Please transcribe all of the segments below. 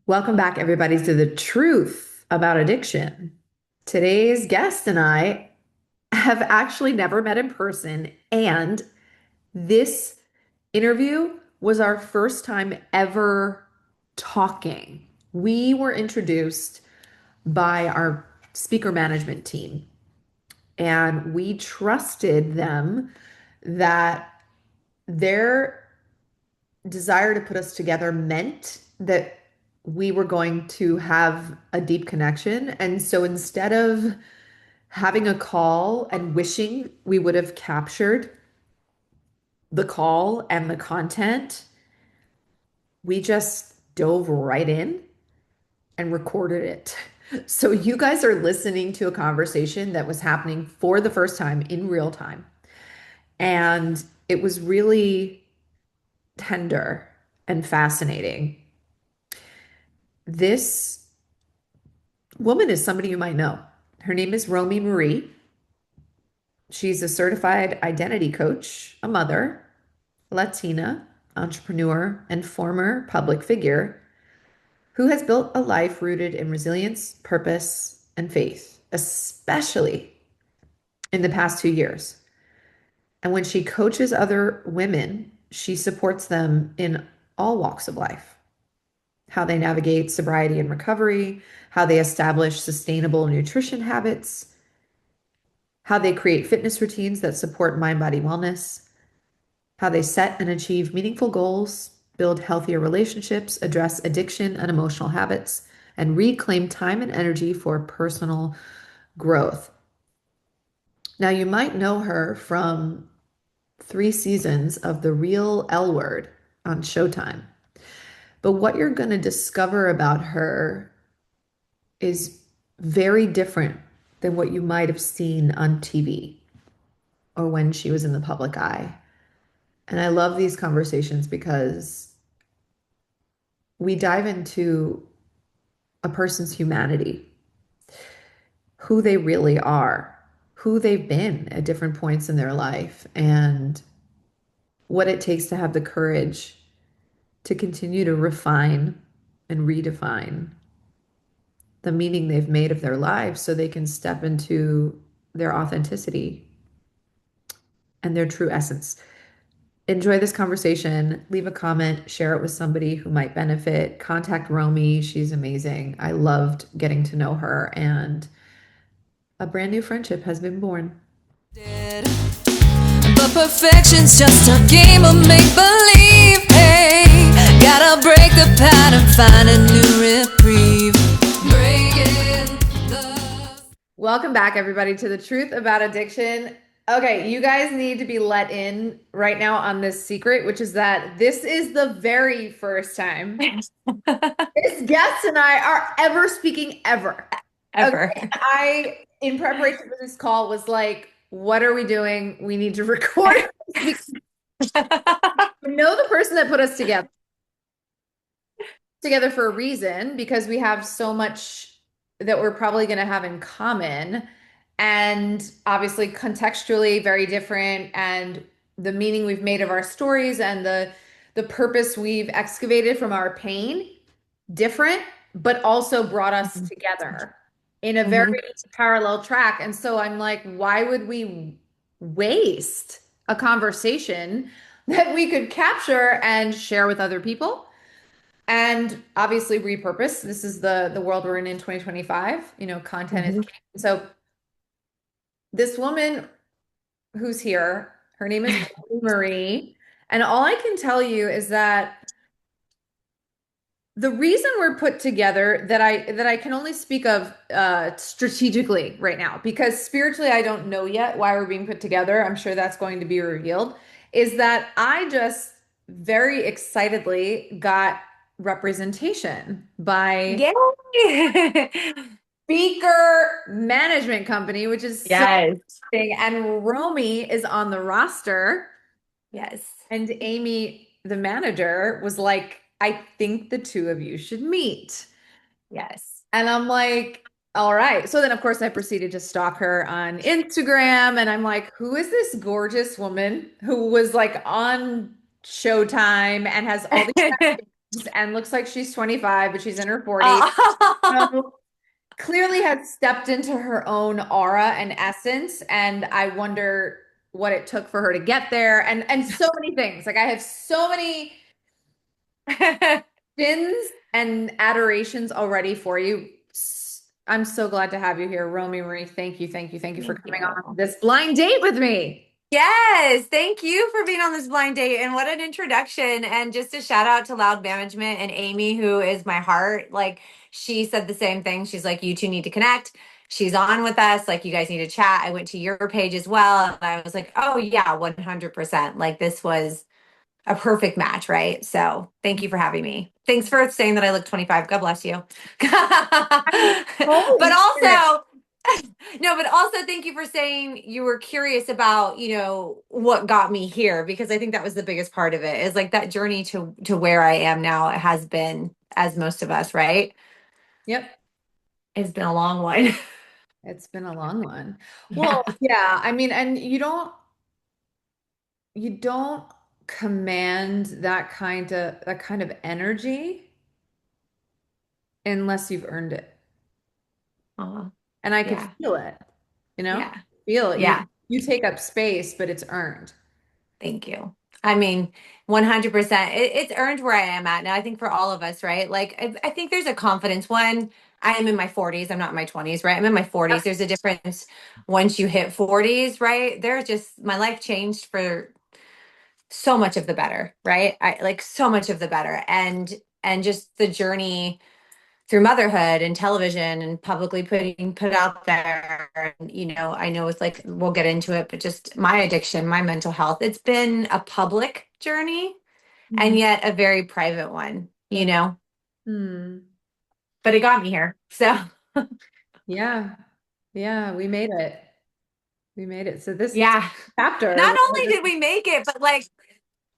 Welcome back, everybody, to the truth about addiction. Today's guest and I have actually never met in person, and this interview was our first time ever talking. We were introduced by our speaker management team, and we trusted them that their desire to put us together meant that we were going to have a deep connection. And so instead of having a call and wishing we would have captured the call and the content, we just dove right in and recorded it. So you guys are listening to a conversation that was happening for the first time in real time. And it was really tender and fascinating. This woman is somebody you might know. Her name is Romi Marie. She's a certified identity coach, a mother, Latina, entrepreneur, and former public figure who has built a life rooted in resilience, purpose, and faith, especially in the past 2 years. And when she coaches other women, she supports them in all walks of life, how they navigate sobriety and recovery, how they establish sustainable nutrition habits, how they create fitness routines that support mind body wellness, how they set and achieve meaningful goals, build healthier relationships, address addiction and emotional habits, and reclaim time and energy for personal growth. Now, you might know her from 3 seasons of The Real L Word on Showtime. But what you're going to discover about her is very different than what you might have seen on TV or when she was in the public eye. And I love these conversations because we dive into a person's humanity, who they really are, who they've been at different points in their life, and what it takes to have the courage to continue to refine and redefine the meaning they've made of their lives so they can step into their authenticity and their true essence. Enjoy this conversation. Leave a comment, share it with somebody who might benefit. Contact Romy. She's amazing. I loved getting to know her, and a brand new friendship has been born. But perfection's just a game of make-believe. Hey, gotta break the pattern, find a new reprieve. Breaking the... Welcome back, everybody, to the truth about addiction. Okay, you guys need to be let in right now on this secret, which is that this is the very first time this guest and I are ever speaking ever. Ever. Okay, I, in preparation for this call, was like, what are we doing? We need to record. We know the person that put us together for a reason because we have so much that we're probably going to have in common, and obviously contextually very different, and the meaning we've made of our stories and the purpose we've excavated from our pain different, but also brought us together in a very parallel track. And so I'm like, why would we waste a conversation that we could capture and share with other people? And obviously repurpose. This is the world we're in 2025. You know, content is king. So this woman who's here, her name is Marie. And all I can tell you is that the reason we're put together, that I can only speak of strategically right now, because spiritually I don't know yet why we're being put together. I'm sure that's going to be revealed, is that I just very excitedly got representation by Yay! Speaker Management Company, which is so Yes. exciting. And Romy is on the roster. Yes. And Amy, the manager, was like, I think the two of you should meet. Yes. And I'm like, all right. So then, of course, I proceeded to stalk her on Instagram. And I'm like, who is this gorgeous woman who was like on Showtime and has all these and looks like she's 25, but she's in her 40s. Oh, So clearly has stepped into her own aura and essence, and I wonder what it took for her to get there, and so many things. Like I have so many spins and adorations already for you. I'm so glad to have you here, Romy Marie. Thank you, thank you, thank you for thank coming on you. this blind date with me. Yes, thank you for being on this blind date and what an introduction. And just a shout out to Loud Management and Amy, who is my heart. Like she said the same thing. She's like, you two need to connect. She's on with us. Like you guys need to chat. I went to your page as well. And I was like, oh yeah, 100%. Like this was a perfect match, right? So thank you for having me. Thanks for saying that I look 25. God bless you. I'm But totally here. also, no, but also thank you for saying you were curious about, what got me here, because I think that was the biggest part of it is like that journey to where I am now. It has been, as most of us, right? Yep, It's been a long one. it's been a long one. Yeah. Well, yeah, I mean, and you don't command that kind of energy unless you've earned it. Aw, And I could yeah. feel it, you know? Yeah. Feel it. You Yeah. you take up space, but it's earned. Thank you. I mean, 100%. It's earned where I am at now. I think for all of us, right? Like, I think there's a confidence one. I am in my 40s. I'm not in my 20s, right? I'm in my 40s. There's a difference once you hit 40s, right? There's just, my life changed for so much of the better, right? I like so much of the better. And just the journey through motherhood and television and publicly put out there. And, I know it's like, we'll get into it, but just my addiction, my mental health, it's been a public journey and Mhm. yet a very private one, Hmm. but it got me here. So Yeah. Yeah, we made it. We made it. So this yeah, chapter, not only did we make it, but like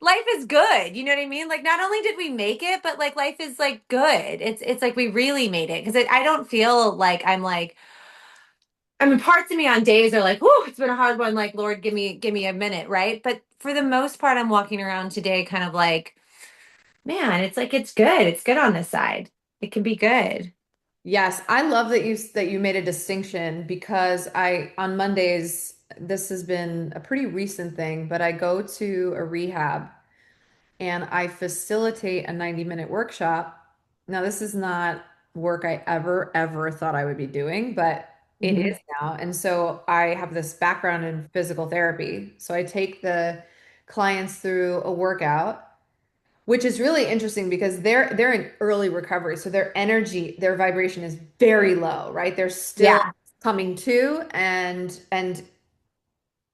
life is good. You know what I mean? Like not only did we make it, but like life is like good. It's like we really made it because I don't feel like I mean, parts of me on days are like, "Whoa, it's been a hard one." Like, Lord, give me a minute, right? But for the most part, I'm walking around today, kind of like, man, it's like it's good. It's good on this side. It can be good. yes, I love that you made a distinction because I on Mondays, this has been a pretty recent thing, but I go to a rehab and I facilitate a 90-minute workshop. Now, this is not work I ever thought I would be doing, but it Hmm. is now. And so I have this background in physical therapy. So I take the clients through a workout, which is really interesting because they're in early recovery. So their energy, their vibration is very low, right? They're still Yeah. coming to and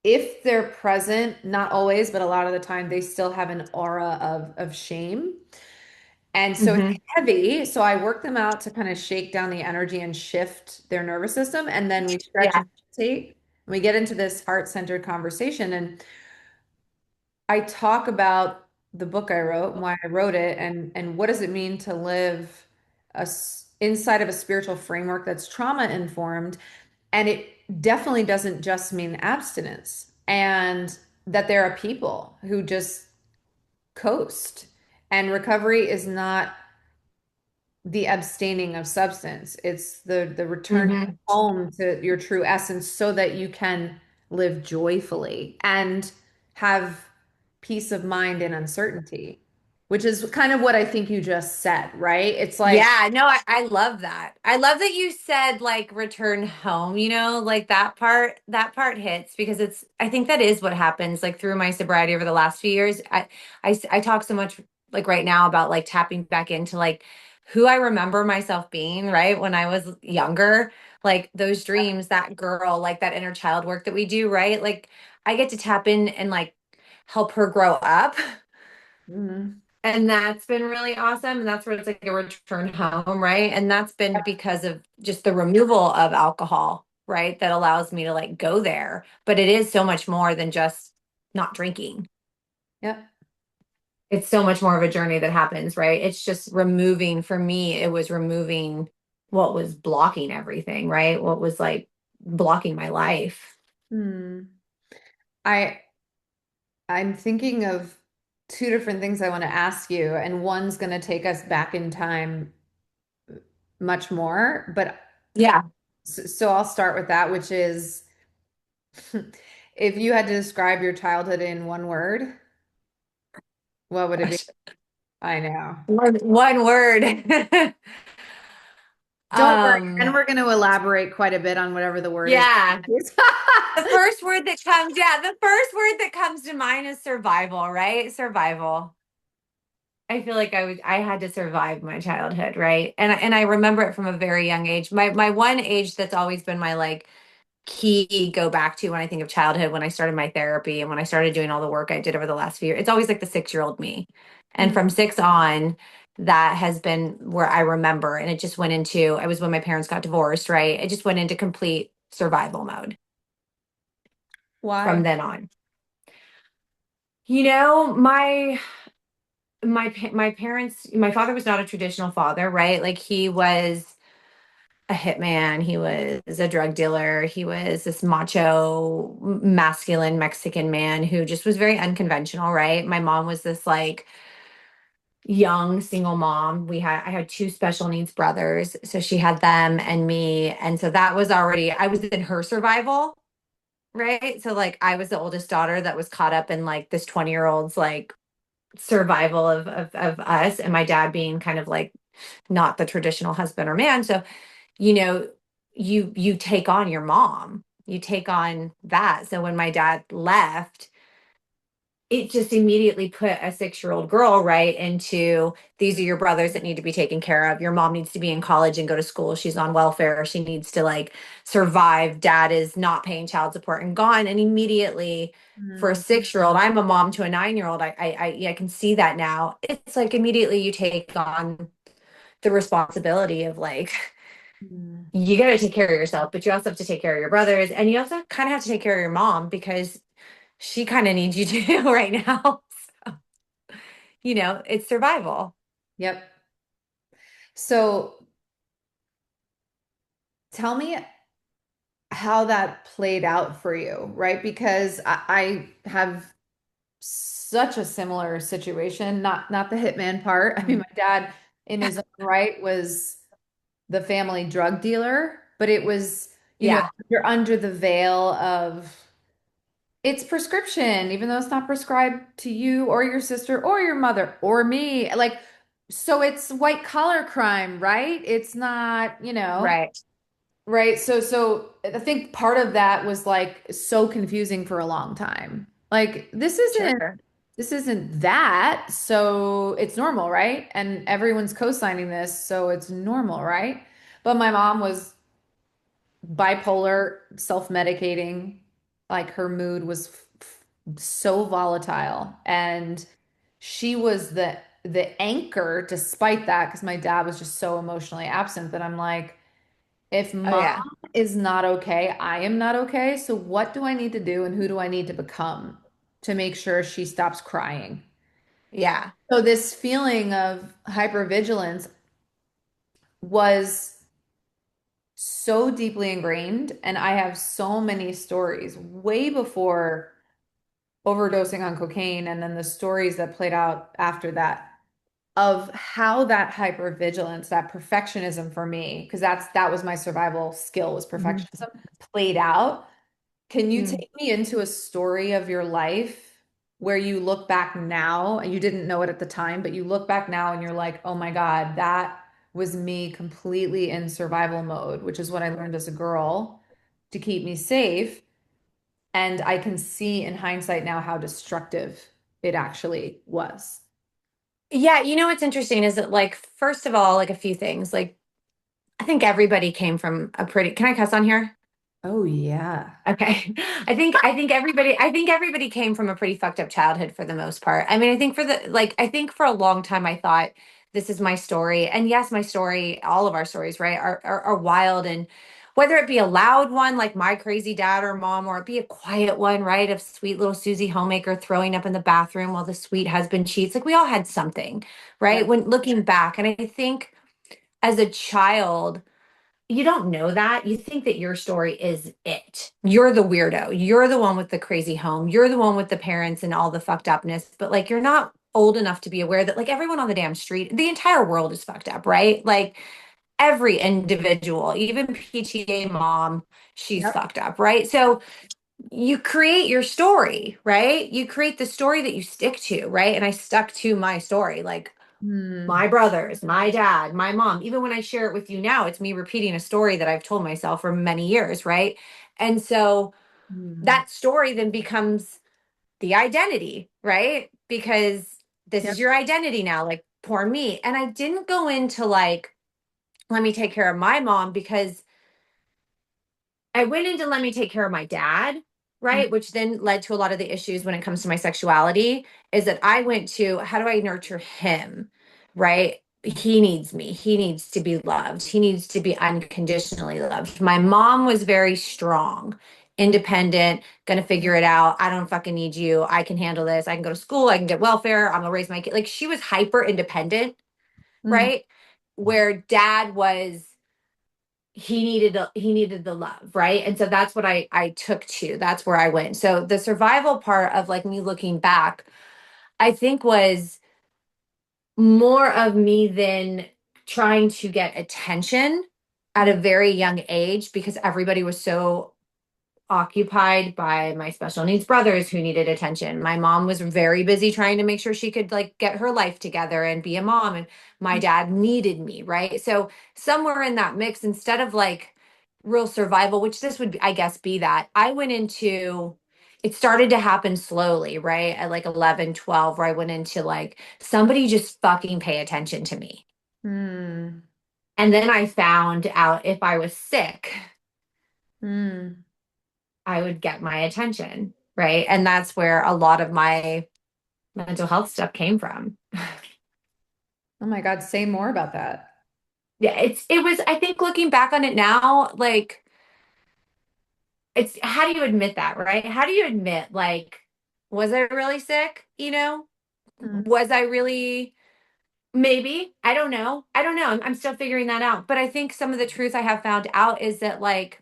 if they're present, not always, but a lot of the time, they still have an aura of shame. And so it's Hmm. heavy. So I work them out to kind of shake down the energy and shift their nervous system. And then we stretch Yeah. and meditate. And we get into this heart-centered conversation. And I talk about the book I wrote and why I wrote it and what does it mean to live inside of a spiritual framework that's trauma informed. And it definitely doesn't just mean abstinence. And that there are people who just coast. And recovery is not the abstaining of substance. It's the return Hmm. home to your true essence so that you can live joyfully and have peace of mind in uncertainty, which is kind of what I think you just said, right? It's like, Yeah, no, I love that. I love that you said like return home, like that part hits because I think that is what happens like through my sobriety over the last few years. I talk so much like right now about like tapping back into like who I remember myself being, right? When I was younger, like those dreams, that girl, like that inner child work that we do, right? Like I get to tap in and like help her grow up. mm, And that's been really awesome. And that's where it's like a return home, right? And that's been because of just the removal of alcohol, right? That allows me to like go there. But it is so much more than just not drinking. yep. It's so much more of a journey that happens, right? It's just removing, for me, it was removing what was blocking everything, right? What was like blocking my life. Hmm. I I'm thinking of two different things I want to ask you, and one's going to take us back in time much more. But Yeah. so I'll start with that, which is if you had to describe your childhood in one word, what would it be? Gosh. I know. One word. Don't worry. And Um, we're going to elaborate quite a bit on whatever the word is. yeah. The first word that comes to mind is survival, right? Survival. I feel like I had to survive my childhood, right? And I remember it from a very young age. My one age that's always been my like key go back to when I think of childhood, when I started my therapy and when I started doing all the work I did over the last few years, it's always like the 6-year-old me. And Mhm. from 6 on, that has been where I remember. And it just went into, I was when my parents got divorced, right? It just went into complete survival mode from Why? then on. You know, my parents, my father was not a traditional father, right? Like he was a hitman, he was a drug dealer, he was this macho, masculine Mexican man who just was very unconventional, right? My mom was this like young single mom. I had two special needs brothers, so she had them and me, and so that was already I was in her survival, right? So like I was the oldest daughter that was caught up in like this 20-year-old's like survival of us, and my dad being kind of like not the traditional husband or man. So you know, you take on your mom, you take on that. So when my dad left, it just immediately put a 6-year-old girl right into these are your brothers that need to be taken care of. Your mom needs to be in college and go to school. She's on welfare. She needs to like survive. Dad is not paying child support and gone. And immediately for a Mm, 6-year-old, I'm a mom to a 9-year-old. I can see that now. It's like immediately you take on the responsibility of like mm, you got to take care of yourself, but you also have to take care of your brothers, and you also kind of have to take care of your mom because she kind of needs you to right now. So, it's survival. yep. So tell me how that played out for you, right? Because I have such a similar situation, not the hitman part. I mean, Mm. my dad in his own right was the family drug dealer, but it was, Yeah, you're under the veil of it's prescription, even though it's not prescribed to you or your sister or your mother or me. Like, so it's white collar crime, right? It's not, right. right? So I think part of that was like so confusing for a long time. Like, Sure. this isn't that, so it's normal, right? And everyone's co-signing this, so it's normal, right? But my mom was bipolar, self-medicating. Like her mood was so volatile, and she was the anchor despite that, because my dad was just so emotionally absent that I'm like, if Oh mom yeah. is not okay, I am not okay. So what do I need to do and who do I need to become to make sure she stops crying? Yeah. So this feeling of hypervigilance was so deeply ingrained, and I have so many stories way before overdosing on cocaine and then the stories that played out after that of how that hypervigilance, that perfectionism for me, because that was my survival skill was Mhm. perfectionism, played out. Can you Mm. take me into a story of your life where you look back now and you didn't know it at the time, but you look back now and you're like, oh my God, that was me completely in survival mode, which is what I learned as a girl to keep me safe. And I can see in hindsight now how destructive it actually was. Yeah, what's interesting is that like first of all, like a few things. Like I think everybody came from a pretty can I cuss on here? Oh, yeah. Okay. I think everybody came from a pretty fucked up childhood for the most part. I mean, I think for a long time I thought this is my story. And yes, my story, all of our stories, right, are wild, and whether it be a loud one like my crazy dad or mom, or it be a quiet one, right, of sweet little Susie homemaker throwing up in the bathroom while the sweet husband cheats. Like we all had something, right? Yep. When looking back, and I think as a child you don't know that. You think that your story is it. You're the weirdo. You're the one with the crazy home. You're the one with the parents and all the fucked upness. But like, you're not old enough to be aware that like everyone on the damn street, the entire world is fucked up, right? Like every individual, even PTA mom, she's Yep. fucked up, right? So you create your story, right? You create the story that you stick to, right? And I stuck to my story. Like, Hmm. my brothers, my dad, my mom. Even when I share it with you now, it's me repeating a story that I've told myself for many years, right? And so Hmm. that story then becomes the identity, right? Because this is Yep. your identity now, like poor me. And I didn't go into like, let me take care of my mom because I went in to let me take care of my dad, Mm, right? Which then led to a lot of the issues when it comes to my sexuality is that I went to how do I nurture him, right? He needs me. He needs to be loved. He needs to be unconditionally loved. My mom was very strong, independent, gonna figure it out. I don't fucking need you. I can handle this. I can go to school. I can get welfare. I'm gonna raise my kid. Like she was hyper independent, mm, right? Where dad was he needed the love, right? And so that's what I took to. That's where I went. So the survival part of like me looking back, I think was more of me than trying to get attention at a mm, very young age because everybody was so occupied by my special needs brothers who needed attention. My mom was very busy trying to make sure she could like get her life together and be a mom and my mm, dad needed me, right? So somewhere in that mix instead of like real survival, which this would I guess be that, I went into it started to happen slowly, right? At like 11, 12, where I went into like somebody just fucking pay attention to me. mm, And then I found out if I was sick, mm. I would get my attention, right? And that's where a lot of my mental health stuff came from. Oh my God, say more about that. Yeah, it was I think looking back on it now, like it's how do you admit that, right? How do you admit like was I really sick, you know? Mm, Was I really maybe? I don't know. I don't know. I'm still figuring that out. But I think some of the truth I have found out is that like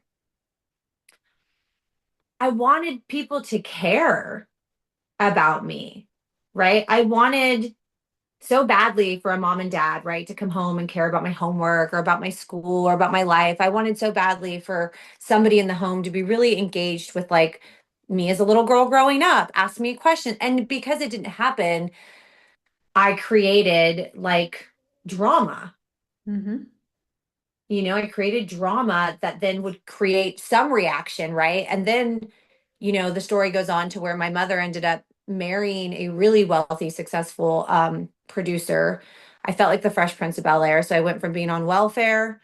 I wanted people to care about me, right? I wanted so badly for a mom and dad, right, to come home and care about my homework or about my school or about my life. I wanted so badly for somebody in the home to be really engaged with like me as a little girl growing up, ask me a question. And because it didn't happen, I created like drama. hmm I created drama that then would create some reaction, right? And then, the story goes on to where my mother ended up marrying a really wealthy, successful producer. I felt like the Fresh Prince of Bel-Air. So I went from being on welfare,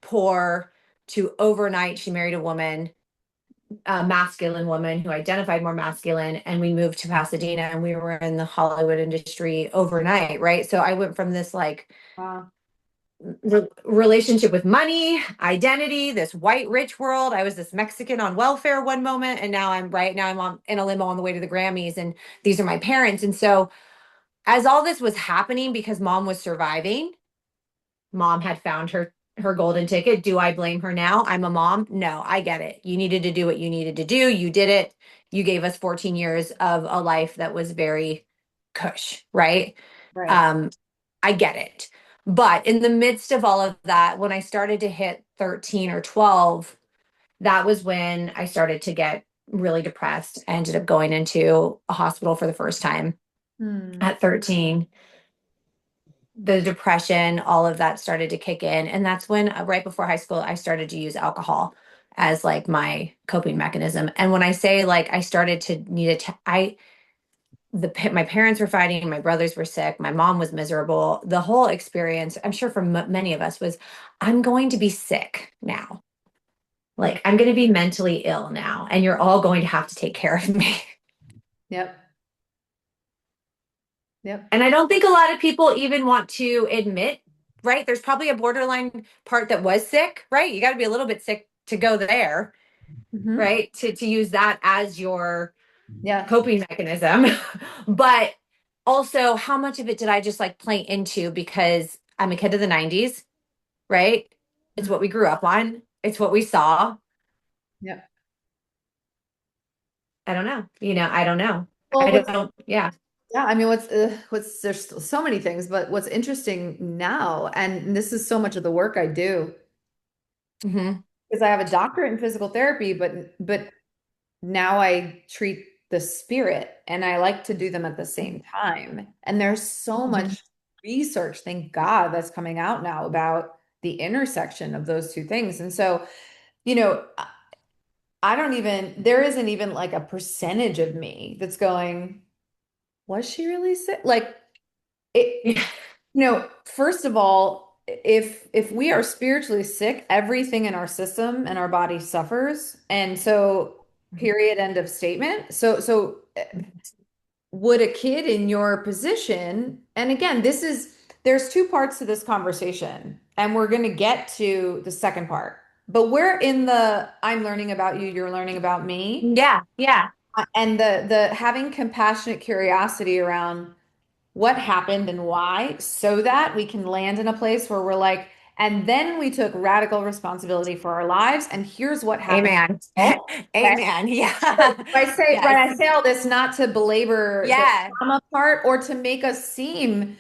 poor, to overnight, she married a woman, a masculine woman who identified more masculine, and we moved to Pasadena and we were in the Hollywood industry overnight, right? So I went from this like Wow. relationship with money, identity, this white rich world. I was this Mexican on welfare one moment, and now I'm on in a limo on the way to the Grammys, and these are my parents. And so, as all this was happening, because mom was surviving, mom had found her golden ticket. Do I blame her now? I'm a mom. No, I get it. You needed to do what you needed to do. You did it. You gave us 14 years of a life that was very cush, right? Right. Um, I get it. But in the midst of all of that, when I started to hit 13 or 12, that was when I started to get really depressed. I ended up going into a hospital for the first time Hmm. at 13. The depression, all of that started to kick in. And that's when, right before high school, I started to use alcohol as like my coping mechanism. And when I say like I started to need my parents were fighting, my brothers were sick, my mom was miserable. The whole experience, I'm sure for many of us, was I'm going to be sick now. Mm. Like I'm going to be mentally ill now, and you're all going to have to take care of me. Yep. Yep. And I don't think a lot of people even want to admit, right? There's probably a borderline part that was sick, right? You got to be a little bit sick to go there, hmm right? To use that as your Yeah. coping mechanism. But also, how much of it did I just like play into because I'm a kid of the 90s, right? It's what we grew up on. It's what we saw. Yeah. I don't know. I don't know. Well, I what's don't, yeah. yeah, I mean, what's there's so many things, but what's interesting now, and this is so much of the work I do, Hmm. because I have a doctorate in physical therapy, but now I treat the spirit, and I like to do them at the same time. And there's so Hmm. much research, thank God, that's coming out now about the intersection of those two things. And so, you know, I don't even, there isn't even like a percentage of me that's going, was she really sick? Like it, Yeah. first of all, if we are spiritually sick, everything in our system and our body suffers. And so, period, end of statement. So would a kid in your position, and again, there's two parts to this conversation, and we're going to get to the second part. But we're in the I'm learning about you, you're learning about me, Yeah. Yeah. and the having compassionate curiosity around what happened and why, so that we can land in a place where we're like, and then we took radical responsibility for our lives, and here's what happened. Amen. Okay. Amen. So Yeah. I say, right, Yes. I say all this not to belabor the Yeah. trauma part or to make us seem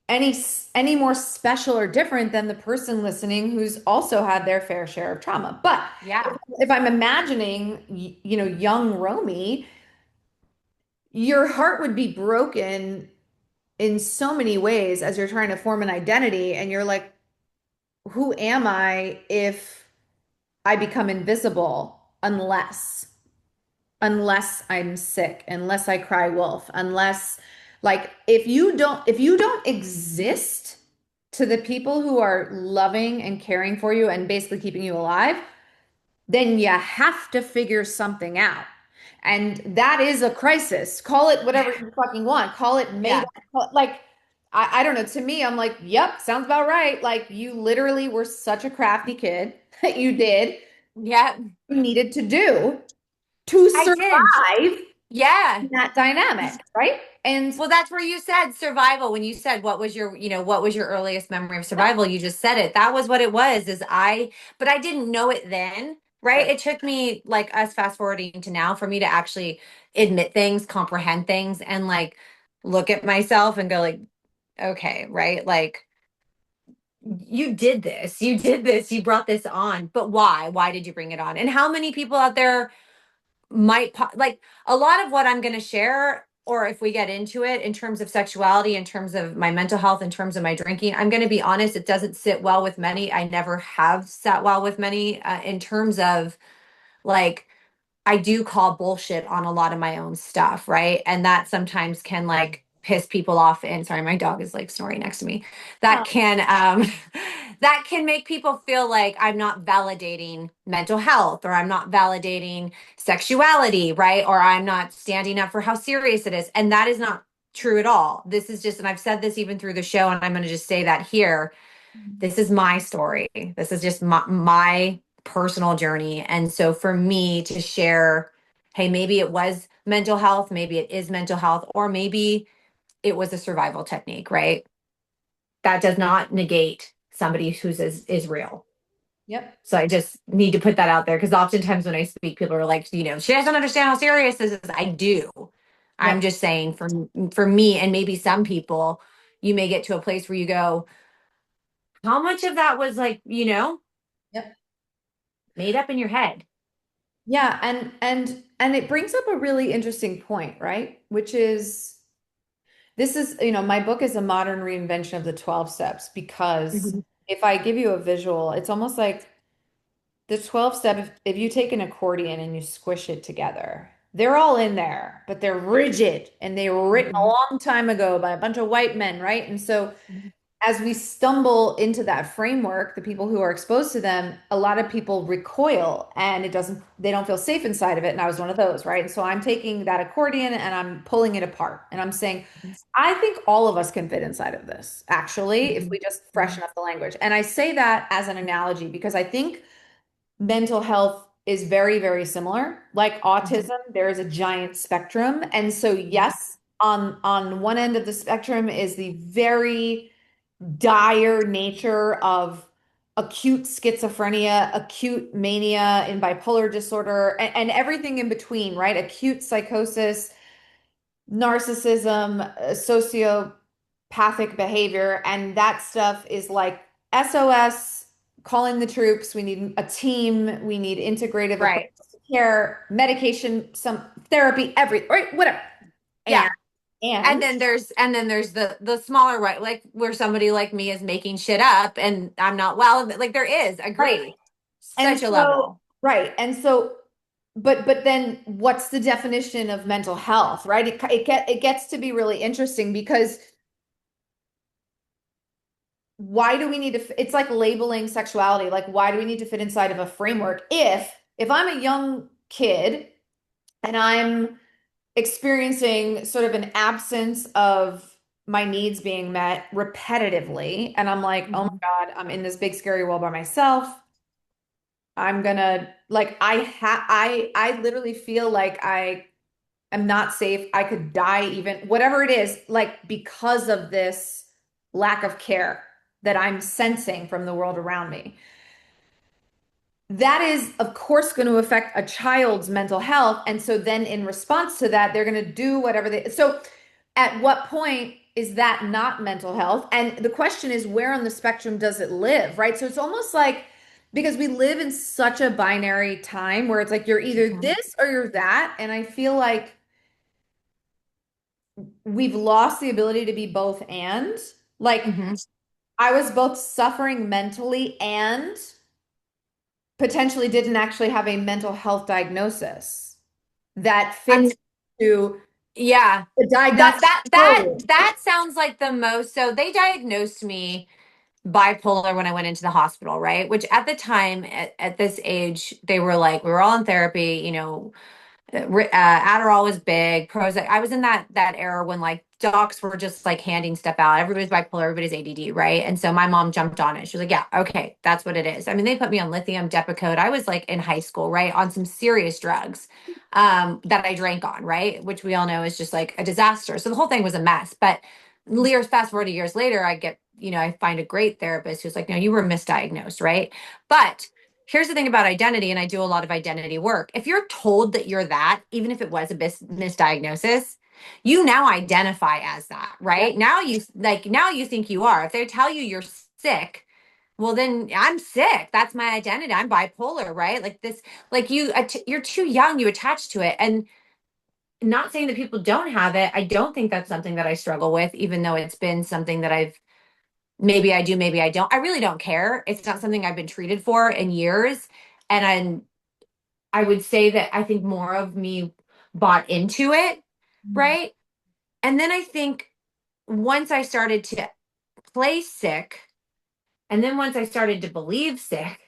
any more special or different than the person listening who's also had their fair share of trauma. But Yeah. if I'm imagining, young Romy, your heart would be broken in so many ways as you're trying to form an identity, and you're like, who am I if I become invisible unless I'm sick, unless I cry wolf, unless like if you don't exist to the people who are loving and caring for you and basically keeping you alive, then you have to figure something out. And that is a crisis. Call it whatever you fucking want. Call it made Yeah. up. Like, I don't know. To me, I'm like, yep, sounds about right. Like, you literally were such a crafty kid that you did Yeah. what you needed to do to I did. survive Yeah. in that dynamic, right? And Well, that's where you said survival. When you said what was your earliest memory of survival, you just said it. That was what it was, but I didn't know it then, right? right. It took me like us fast forwarding to now for me to actually admit things, comprehend things, and like look at myself and go like, okay, right? Like you did this, you brought this on, but why? Why did you bring it on? And how many people out there like a lot of what I'm going to share, or if we get into it in terms of sexuality, in terms of my mental health, in terms of my drinking, I'm going to be honest, it doesn't sit well with many. I never have sat well with many in terms of like I do call bullshit on a lot of my own stuff, right? And that sometimes can like piss people off. And sorry, my dog is like snoring next to me. That Oh, can that can make people feel like I'm not validating mental health, or I'm not validating sexuality, right? Or I'm not standing up for how serious it is. And that is not true at all. This is just, and I've said this even through the show, and I'm going to just say that here, this is my story. This is just my personal journey. And so for me to share, hey, maybe it was mental health, maybe it is mental health, or maybe it was a survival technique, right? That does not negate somebody who's is real. yep, So I just need to put that out there, because oftentimes when I speak, people are like, she doesn't understand how serious this is. I do. I'm yep, just saying for me, and maybe some people, you may get to a place where you go, how much of that was like, yep. made up in your head? Yeah, and it brings up a really interesting point, right? Which is this is, my book is a modern reinvention of the 12 steps, because Mhm. if I give you a visual, it's almost like the 12 step, if you take an accordion and you squish it together, they're all in there, but they're rigid and they were written a Mhm. long time ago by a bunch of white men, right? And so Mhm. as we stumble into that framework, the people who are exposed to them, a lot of people recoil, and they don't feel safe inside of it. And I was one of those, right? And so I'm taking that accordion and I'm pulling it apart and I'm saying, I think all of us can fit inside of this, actually, if we Mhm. just freshen Mhm. up the language. And I say that as an analogy because I think mental health is very, very similar. Like Mhm. autism, there is a giant spectrum. And so, yes, on one end of the spectrum is the very dire nature of acute schizophrenia, acute mania in bipolar disorder, and everything in between, right? Acute psychosis, narcissism, sociopathic behavior, and that stuff is like SOS, calling the troops. We need a team. We need integrative approach Right. to care, medication, some therapy, every right, whatever. And Yeah. and And then there's the smaller right, like where somebody like me is making shit up and I'm not well. Like there is, right. agree. And Such a so, level. right. And so, but then what's the definition of mental health, right? It gets to be really interesting because why do we need to, it's like labeling sexuality. Like, why do we need to fit inside of a framework? If I'm a young kid and I'm experiencing sort of an absence of my needs being met repetitively, and I'm like, oh my Mhm. God, I'm in this big scary world by myself. I'm gonna like I literally feel like I am not safe. I could die even whatever it is, like because of this lack of care that I'm sensing from the world around me. That is, of course, going to affect a child's mental health. And so then in response to that, they're going to do whatever they so at what point is that not mental health? And the question is, where on the spectrum does it live, right? So it's almost like because we live in such a binary time where it's like you're either Mhm. this or you're that. And I feel like we've lost the ability to be both and. Like Mhm. I was both suffering mentally and potentially didn't actually have a mental health diagnosis that I'm fits to yeah. the That diagnostic that that code. that sounds like the most. So they diagnosed me bipolar when I went into the hospital, right? Which at the time, at this age, they were like, we were all in therapy, Adderall was big. Prozac. I was in that era when like docs were just like handing stuff out. Everybody's bipolar, everybody's ADD, right? And so my mom jumped on it. She was like, "Yeah, okay, that's what it is." I mean, they put me on lithium, Depakote. I was like in high school, right, on some serious drugs that I drank on, right, which we all know is just like a disaster. So the whole thing was a mess. But years fast forward, years later, I find a great therapist who's like, "No, you were misdiagnosed, right?" But here's the thing about identity, and I do a lot of identity work. If you're told that you're that, even if it was a misdiagnosis, you now identify as that, Yeah. right? Now you think you are. If they tell you you're sick, well then I'm sick. That's my identity. I'm bipolar, right? Like this, like you're too young, you attach to it. And not saying that people don't have it. I don't think that's something that I struggle with, even though it's been something that maybe I do, maybe I don't. I really don't care. It's not something I've been treated for in years. And I would say that I think more of me bought into it, right? And then I think once I started to play sick, and then once I started to believe sick,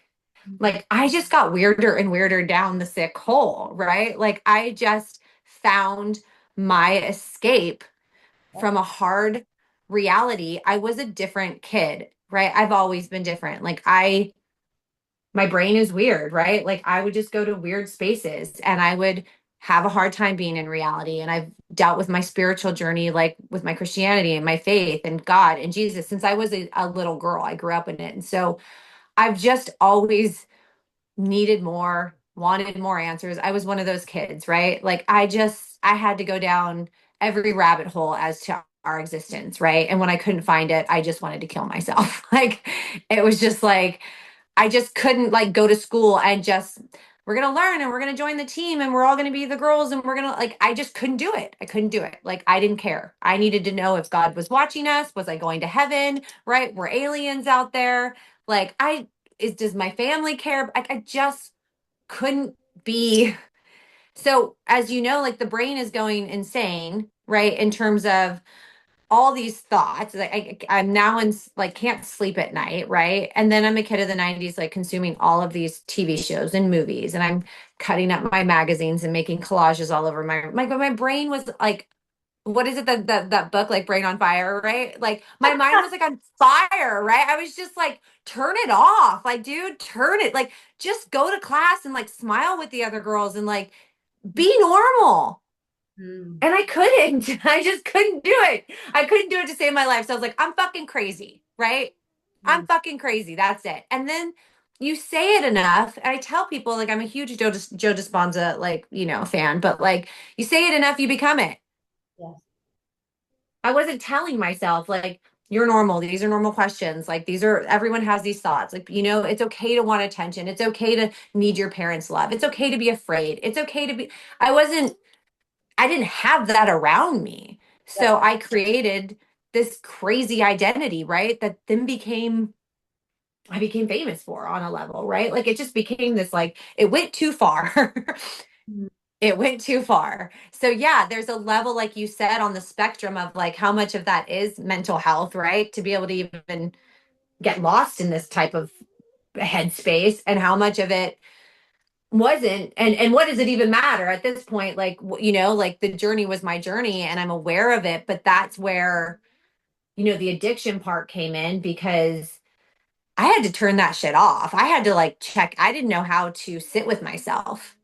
like I just got weirder and weirder down the sick hole, right? Like I just found my escape from a hard reality. I was a different kid, right? I've always been different. My brain is weird, right? Like I would just go to weird spaces and I would have a hard time being in reality. And I've dealt with my spiritual journey, like with my Christianity and my faith and God and Jesus since I was a little girl. I grew up in it. And so I've just always needed more, wanted more answers. I was one of those kids, right? Like I had to go down every rabbit hole as to our existence, right? And when I couldn't find it, I just wanted to kill myself. Like it was just like I just couldn't like go to school and just we're going to learn and we're going to join the team and we're all going to be the girls and we're going to like I just couldn't do it. I couldn't do it. Like I didn't care. I needed to know if God was watching us, was I going to heaven, right? Were aliens out there? Like does my family care? I just couldn't be. So as you know, like the brain is going insane, right? In terms of all these thoughts. Like I'm now in like can't sleep at night, right? And then I'm a kid of the 90s, like consuming all of these TV shows and movies, and I'm cutting up my magazines and making collages all over my brain was like, what is it that book like Brain on Fire, right? Like my mind was like on fire, right? I was just like, turn it off, like dude, turn it, like just go to class and like smile with the other girls and like be normal. Mm. And I couldn't. I just couldn't do it. I couldn't do it to save my life. So I was like, I'm fucking crazy, right? I'm fucking crazy. That's it. And then you say it enough. And I tell people, like, I'm a huge Joe Dispenza, like, fan, but like, you say it enough, you become it. Yes. I wasn't telling myself, like, you're normal. These are normal questions. Like, everyone has these thoughts. Like, it's okay to want attention. It's okay to need your parents' love. It's okay to be afraid. It's okay to be, I didn't have that around me. So Yep. I created this crazy identity, right? That then I became famous for on a level, right? Like it just became this, like, it went too far. Mhm. It went too far. So yeah, there's a level, like you said, on the spectrum of like how much of that is mental health, right? To be able to even get lost in this type of headspace, and how much of it wasn't, and what does it even matter at this point? Like, like the journey was my journey and I'm aware of it, but that's where, the addiction part came in, because I had to turn that shit off. I had to like check. I didn't know how to sit with myself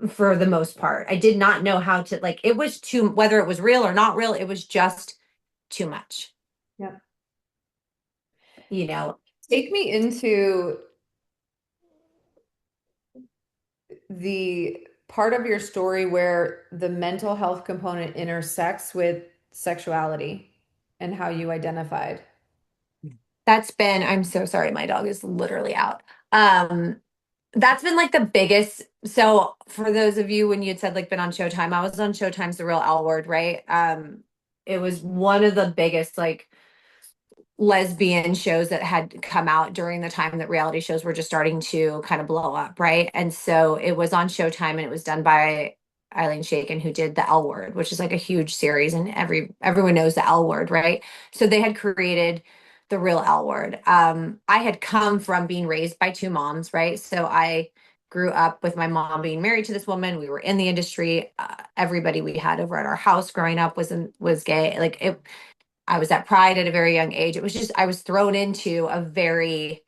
for the most part. I did not know how to, like, it was too, whether it was real or not real, it was just too much, Yep. you know. Take me into the part of your story where the mental health component intersects with sexuality and how you identified. That's been, I'm so sorry, my dog is literally out. Um, that's been like the biggest. So for those of you, when you had said like been on Showtime, I was on Showtime's The Real L Word, right? It was one of the biggest like lesbian shows that had come out during the time that reality shows were just starting to kind of blow up, right? And so it was on Showtime, and it was done by Eileen Shaken, who did the L Word, which is like a huge series, and everyone knows the L Word, right? So they had created the Real L Word. I had come from being raised by two moms, right? So I grew up with my mom being married to this woman. We were in the industry. Everybody we had over at our house growing up was gay. Like it, I was at Pride at a very young age. It was just, I was thrown into a very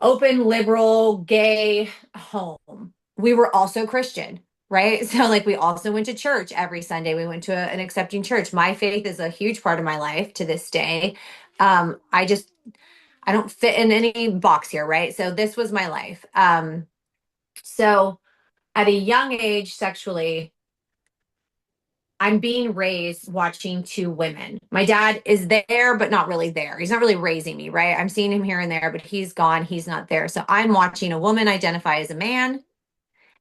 open, liberal, gay home. We were also Christian, right? So, like, we also went to church every Sunday. We went to an accepting church. My faith is a huge part of my life to this day. I don't fit in any box here, right? So, this was my life. So, at a young age, sexually, I'm being raised watching two women. My dad is there, but not really there. He's not really raising me, right? I'm seeing him here and there, but he's gone. He's not there. So I'm watching a woman identify as a man,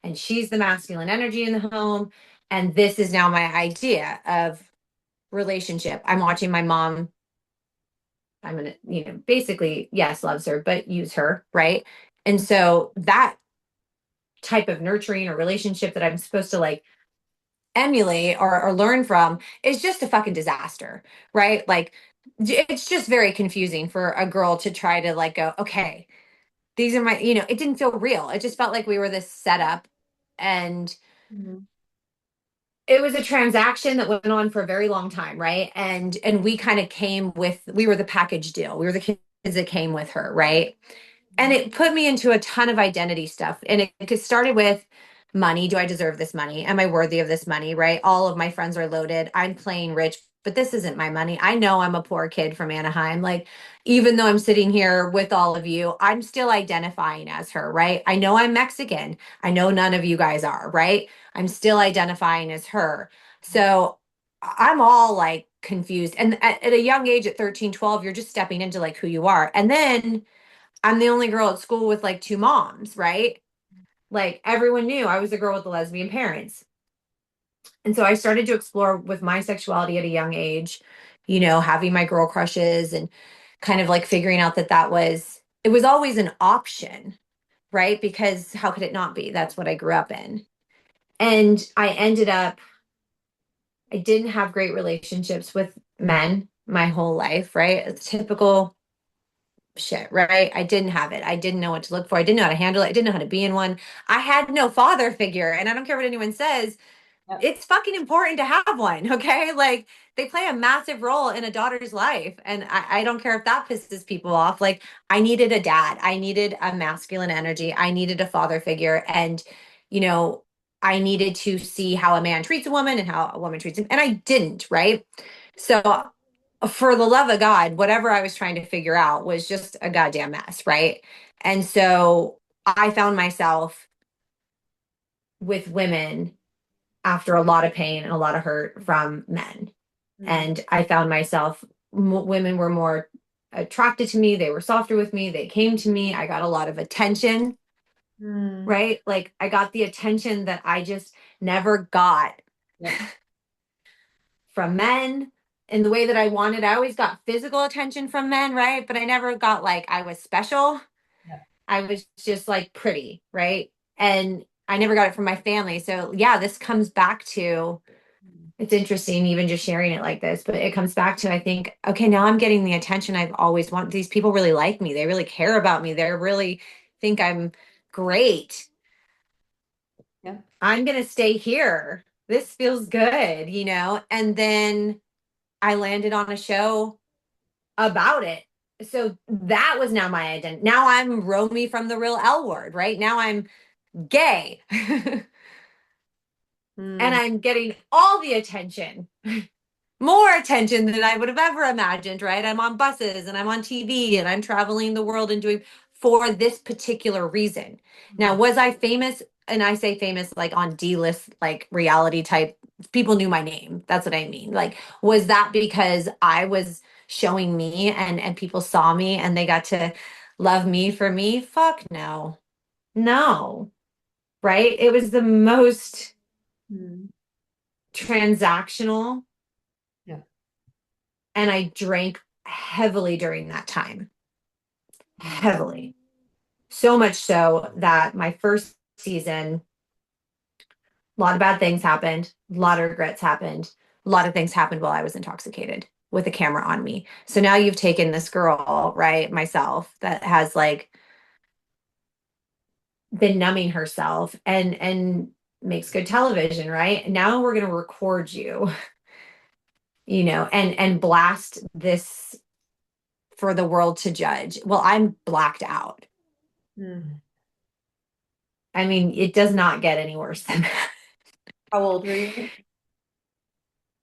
and she's the masculine energy in the home. And this is now my idea of relationship. I'm watching my mom. I'm going to, basically, yes, loves her, but use her, right? And so that type of nurturing or relationship that I'm supposed to like emulate or learn from is just a fucking disaster, right? Like it's just very confusing for a girl to try to like go, okay, these are my, it didn't feel real. It just felt like we were this setup, and Mhm. it was a transaction that went on for a very long time, right? And we kind of we were the package deal. We were the kids that came with her, right? And it put me into a ton of identity stuff. And it started with money. Do I deserve this money? Am I worthy of this money? Right? All of my friends are loaded. I'm playing rich, but this isn't my money. I know I'm a poor kid from Anaheim. Like, even though I'm sitting here with all of you, I'm still identifying as her, right? I know I'm Mexican. I know none of you guys are, right? I'm still identifying as her. So I'm all like confused. And at a young age, at 13, 12, you're just stepping into like who you are. And then I'm the only girl at school with like two moms, right? Like everyone knew I was the girl with the lesbian parents. And so I started to explore with my sexuality at a young age, having my girl crushes and kind of like figuring out it was always an option, right? Because how could it not be? That's what I grew up in. And I didn't have great relationships with men my whole life, right? It's typical shit, right? I didn't have it. I didn't know what to look for. I didn't know how to handle it. I didn't know how to be in one. I had no father figure. And I don't care what anyone says, Yep. it's fucking important to have one. Okay. Like they play a massive role in a daughter's life. And I don't care if that pisses people off. Like I needed a dad. I needed a masculine energy. I needed a father figure. And, you know, I needed to see how a man treats a woman and how a woman treats him. And I didn't, right? So for the love of God, whatever I was trying to figure out was just a goddamn mess, right? And so I found myself with women after a lot of pain and a lot of hurt from men. Mm. And I found myself, women were more attracted to me. They were softer with me. They came to me. I got a lot of attention, Mm. right? Like I got the attention that I just never got Yep. from men in the way that I wanted. I always got physical attention from men, right? But I never got like I was special. Yep. I was just like pretty, right? And I never got it from my family. So yeah, this comes back to, Mm. it's interesting even just sharing it like this, but it comes back to I think, okay, now I'm getting the attention I've always wanted. These people really like me. They really care about me. They really think I'm great. Yep. I'm going to stay here. This feels good, you know? And then I landed on a show about it. So that was now my identity. Now I'm Romy from the real L word, right? Now I'm gay. And Mm. I'm getting all the attention, more attention than I would have ever imagined, right? I'm on buses and I'm on TV and I'm traveling the world and doing for this particular reason. Now, Mm. was I famous? And I say famous like on D-list, like reality type, people knew my name. That's what I mean. Like, was that because I was showing me and people saw me and they got to love me for me? Fuck no. No. Right? It was the most Mm. transactional, Yeah. and I drank heavily during that time. Mm. Heavily. So much so that my first season, a lot of bad things happened, a lot of regrets happened, a lot of things happened while I was intoxicated with a camera on me. So now you've taken this girl, right, myself, that has like been numbing herself and makes good television, right? Now we're going to record you, you know, and blast this for the world to judge. Well, I'm blacked out. Mm. I mean, it does not get any worse than that. How old were you?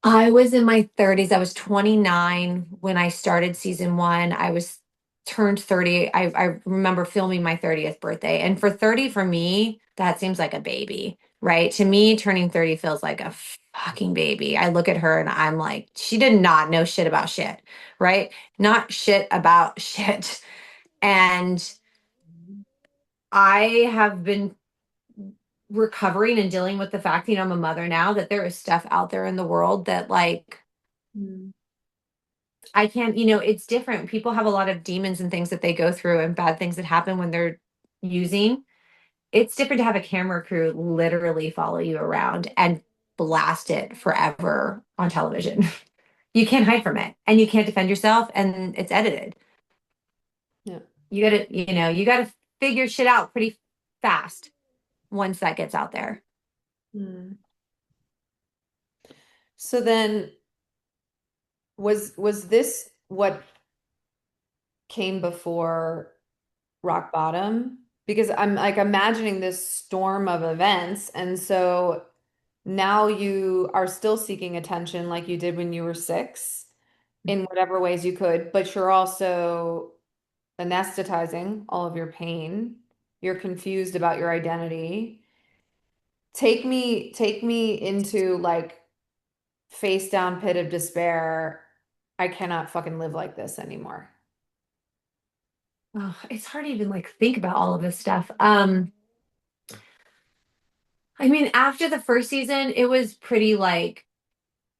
I was in my 30s. I was 29 when I started season one. I was turned 30. I remember filming my 30th birthday. And for 30 for me, that seems like a baby, right? To me, turning 30 feels like a fucking baby. I look at her and I'm like, she did not know shit about shit, right? Not shit about shit. And I have been recovering and dealing with the fact, you know, I'm a mother now, that there is stuff out there in the world that like Mm. I can't, you know, it's different. People have a lot of demons and things that they go through and bad things that happen when they're using. It's different to have a camera crew literally follow you around and blast it forever on television. You can't hide from it and you can't defend yourself and it's edited. Yeah. You gotta, you know, you gotta figure shit out pretty fast once that gets out there. Mm. So then was this what came before rock bottom? Because I'm like imagining this storm of events, and so now you are still seeking attention like you did when you were 6 in whatever ways you could, but you're also anesthetizing all of your pain. You're confused about your identity. Take me into like face down pit of despair. I cannot fucking live like this anymore. Oh, it's hard to even like think about all of this stuff. I mean, after the first season, it was pretty like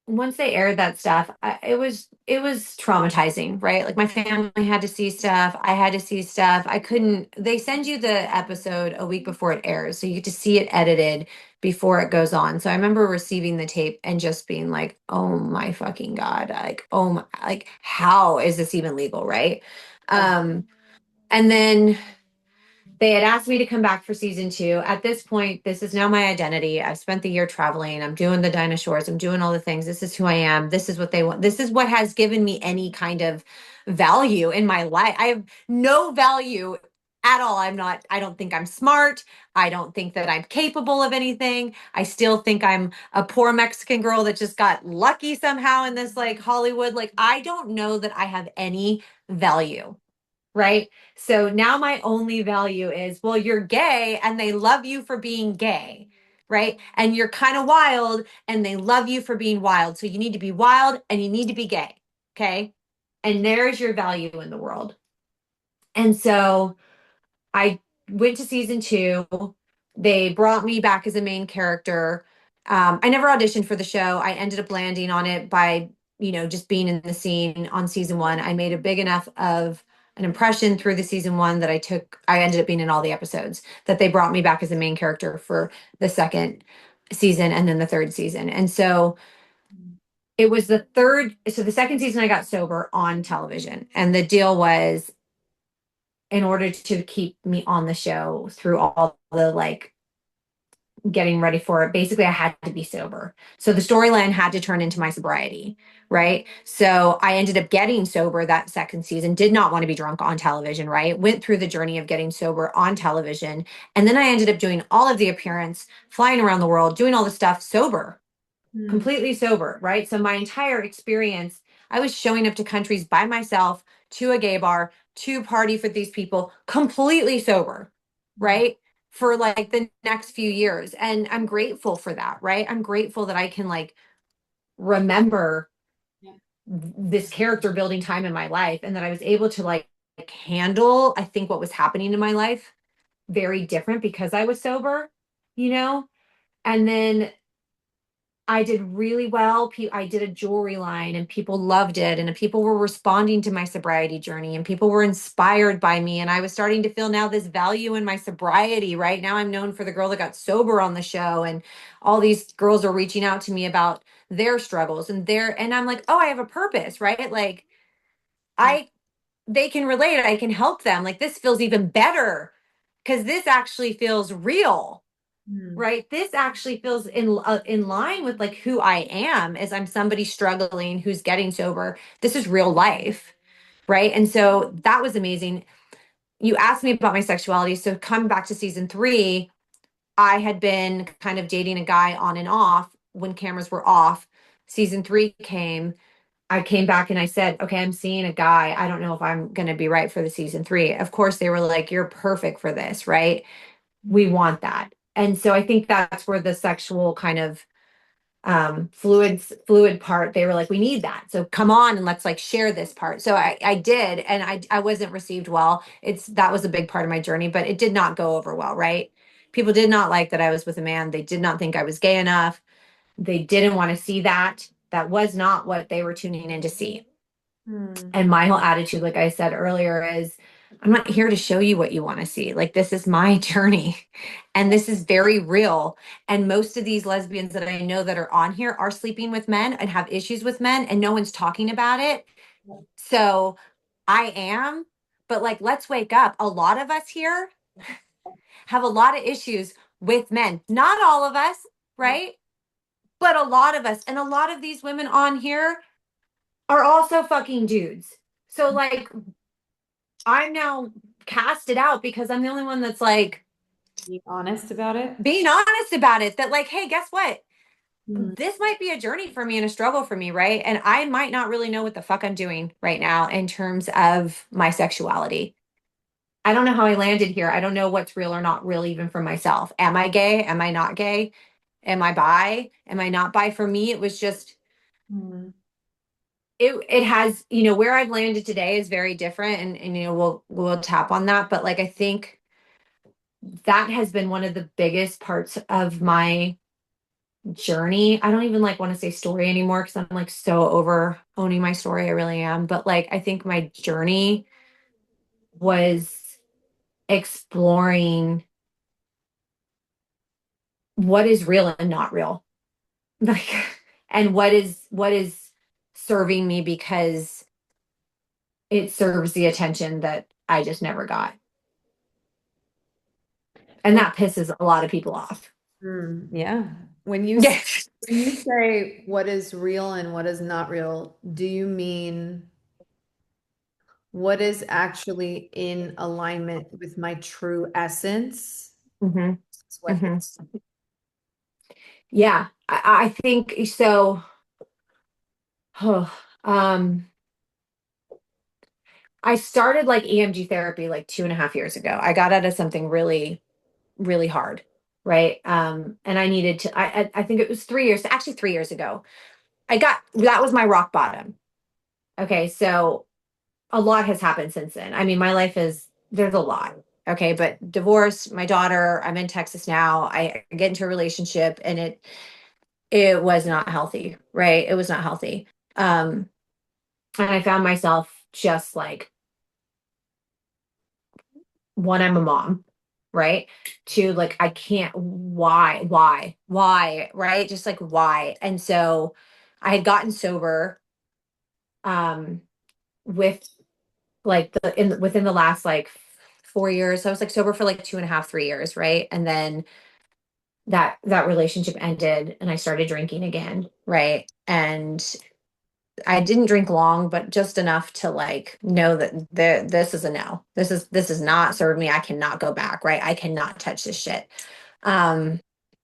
once they aired that stuff, it was traumatizing, right? Like my family had to see stuff, I had to see stuff. I couldn't. They send you the episode a week before it airs, so you get to see it edited before it goes on. So I remember receiving the tape and just being like, "Oh my fucking God. Like, oh my, like how is this even legal, right?" Yeah. Um and then they had asked me to come back for season two. At this point, this is now my identity. I've spent the year traveling. I'm doing the dinosaurs. I'm doing all the things. This is who I am. This is what they want. This is what has given me any kind of value in my life. I have no value at all. I don't think I'm smart. I don't think that I'm capable of anything. I still think I'm a poor Mexican girl that just got lucky somehow in this like Hollywood. Like, I don't know that I have any value. Right. So now my only value is, well, you're gay and they love you for being gay. Right. And you're kind of wild and they love you for being wild. So you need to be wild and you need to be gay. Okay. And there's your value in the world. And so I went to season 2. They brought me back as a main character. I never auditioned for the show. I ended up landing on it by, just being in the scene on season 1. I made a big enough of an impression through the season 1 that I ended up being in all the episodes, that they brought me back as a main character for the second season and then the third season. And so it was the second season I got sober on television. And the deal was, in order to keep me on the show through all the like getting ready for it, basically I had to be sober. So the storyline had to turn into my sobriety, right? So I ended up getting sober that second season, did not want to be drunk on television, right? Went through the journey of getting sober on television. And then I ended up doing all of the appearance, flying around the world, doing all the stuff sober, completely sober, right? So my entire experience, I was showing up to countries by myself, to a gay bar, to party for these people, completely sober, right? For like the next few years. And I'm grateful for that, right? I'm grateful that I can like remember this character building time in my life and that I was able to like handle, I think, what was happening in my life very different because I was sober, you know? And then I did really well. I did a jewelry line and people loved it. And people were responding to my sobriety journey and people were inspired by me. And I was starting to feel now this value in my sobriety. Right now, I'm known for the girl that got sober on the show. And all these girls are reaching out to me about their struggles and I'm like, oh, I have a purpose, right? Like, they can relate. I can help them. Like, this feels even better because this actually feels real, right? This actually feels in line with like who I am, as I'm somebody struggling who's getting sober. This is real life, right? And so that was amazing. You asked me about my sexuality. So come back to season 3, I had been kind of dating a guy on and off when cameras were off. Season 3 came. I came back and I said, okay, I'm seeing a guy. I don't know if I'm going to be right for the season 3. Of course, they were like, you're perfect for this, right? We want that. And so I think that's where the sexual kind of fluid part, they were like, we need that, so come on and let's like share this part. So I did, and I wasn't received well. That was a big part of my journey, but it did not go over well, right? People did not like that I was with a man. They did not think I was gay enough. They didn't want to see that. That was not what they were tuning in to see. And my whole attitude, like I said earlier, is I'm not here to show you what you want to see. Like, this is my journey and this is very real. And most of these lesbians that I know that are on here are sleeping with men and have issues with men, and no one's talking about it. So I am, but like, let's wake up. A lot of us here have a lot of issues with men. Not all of us, right? But a lot of us. And a lot of these women on here are also fucking dudes. So like, I'm now casted out because I'm the only one that's like Being honest about it. being honest about it. That like, hey, guess what? Mm. This might be a journey for me and a struggle for me, right? And I might not really know what the fuck I'm doing right now in terms of my sexuality. I don't know how I landed here. I don't know what's real or not real, even for myself. Am I gay? Am I not gay? Am I bi? Am I not bi? For me, it was just Mm. it has, where I've landed today is very different, and we'll tap on that. But like, I think that has been one of the biggest parts of my journey. I don't even like want to say story anymore because I'm like so over owning my story. I really am. But like, I think my journey was exploring what is real and not real. Like, and what is serving me because it serves the attention that I just never got. And When that pisses a lot of people off. yeah, when you Yeah. when you say what is real and what is not real, do you mean what is actually in alignment with my true essence? Hmm. Is what Hmm. Yeah, I think so. um, I started like EMG therapy like 2.5 years ago. I got out of something really, really hard, right? And I needed to. I think it was 3 years, actually 3 years ago. I got that was my rock bottom. Okay, so a lot has happened since then. I mean, my life is there's a lot. Okay, but divorce, my daughter, I'm in Texas now. I get into a relationship and it was not healthy, right? It was not healthy. Um, and I found myself just like one, I'm a mom, right? Two, like I can't why, right? Just like why. And so I had gotten sober um with like the in within the last like 4 years. So I was like sober for like 2.5, 3 years, right? And then that relationship ended and I started drinking again, right? And I didn't drink long, but just enough to like know that this is a no. This is not served me. I cannot go back, right? I cannot touch this shit. Um,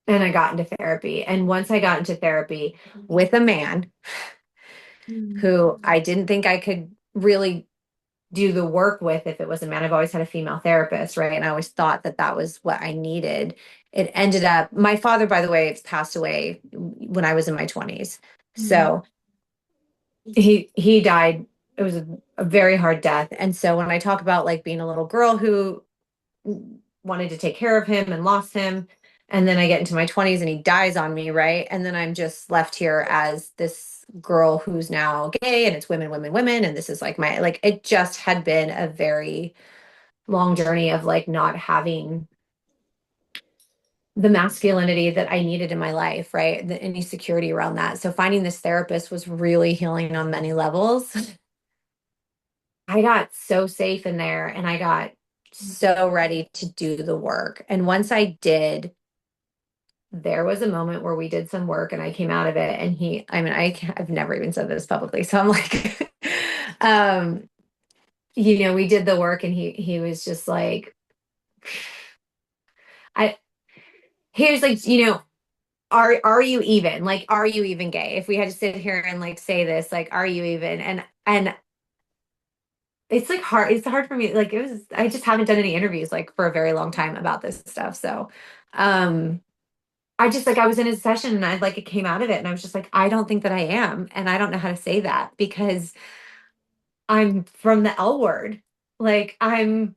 and I got into therapy. And once I got into therapy with a man Mm. who I didn't think I could really do the work with if it was a man. I've always had a female therapist, right? And I always thought that that was what I needed. It ended up, my father, by the way, passed away when I was in my 20s. Mm. So he died. It was a very hard death. And so when I talk about like being a little girl who wanted to take care of him and lost him, and then I get into my 20s and he dies on me, right? And then I'm just left here as this girl who's now gay and it's women, women, women. And this is like my, like, it just had been a very long journey of like not having the masculinity that I needed in my life, right? Any security around that. So finding this therapist was really healing on many levels. I got so safe in there and I got so ready to do the work. And once I did, there was a moment where we did some work and I came out of it and I mean, I've never even said this publicly. So I'm like, um, we did the work and he was just like, I, he was like, are you even like, are you even gay? If we had to sit here and like say this, like, are you even? And it's like hard. It's hard for me. Like I just haven't done any interviews like for a very long time about this stuff. So, um, I just like I was in a session and I like it came out of it and I was just like, I don't think that I am. And I don't know how to say that because I'm from the L word. Like and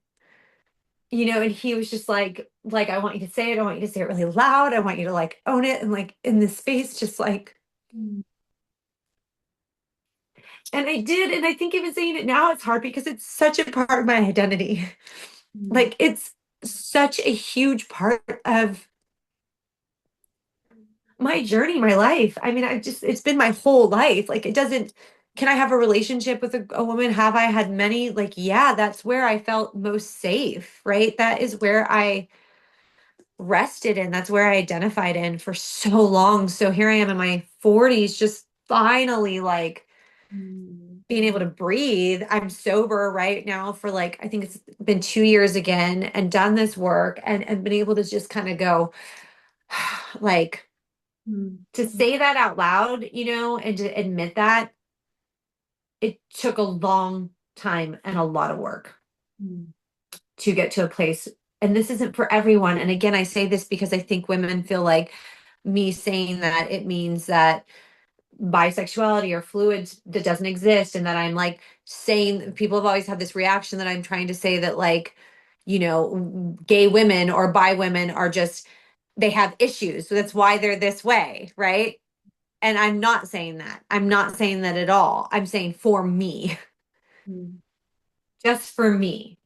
he was just like, I want you to say it. I want you to say it really loud. I want you to like own it. And like in this space, just like, Mm. and I did. And I think even saying it now, it's hard because it's such a part of my identity. Mm. Like it's such a huge part of my journey, my life. I mean, it's been my whole life. Like, it doesn't, can I have a relationship with a woman? Have I had many? Like, yeah, that's where I felt most safe, right? That is where I rested in. That's where I identified in for so long. So here I am in my 40s, just finally like Mm. being able to breathe. I'm sober right now for like, I think it's been 2 years again and done this work and been able to just kind of go, like, Mm. to say that out loud, and to admit that it took a long time and a lot of work Mm. to get to a place. And this isn't for everyone. And again, I say this because I think women feel like me saying that it means that bisexuality or fluids that doesn't exist. And that I'm like saying people have always had this reaction that I'm trying to say that like, gay women or bi women are just they have issues. So that's why they're this way, right? And I'm not saying that. I'm not saying that at all. I'm saying for me, Mm. just for me,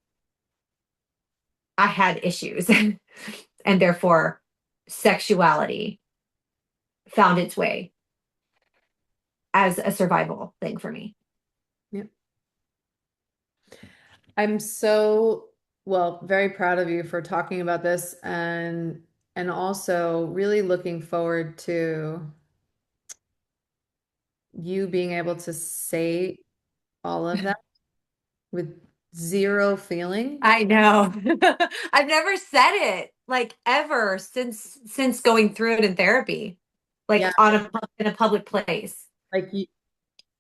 I had issues. And therefore, sexuality found its way as a survival thing for me. Yep. I'm so, well, very proud of you for talking about this and also really looking forward to you being able to say all of that with zero feeling. I know. I've never said it like ever since going through it in therapy, Yeah, like in a public place. like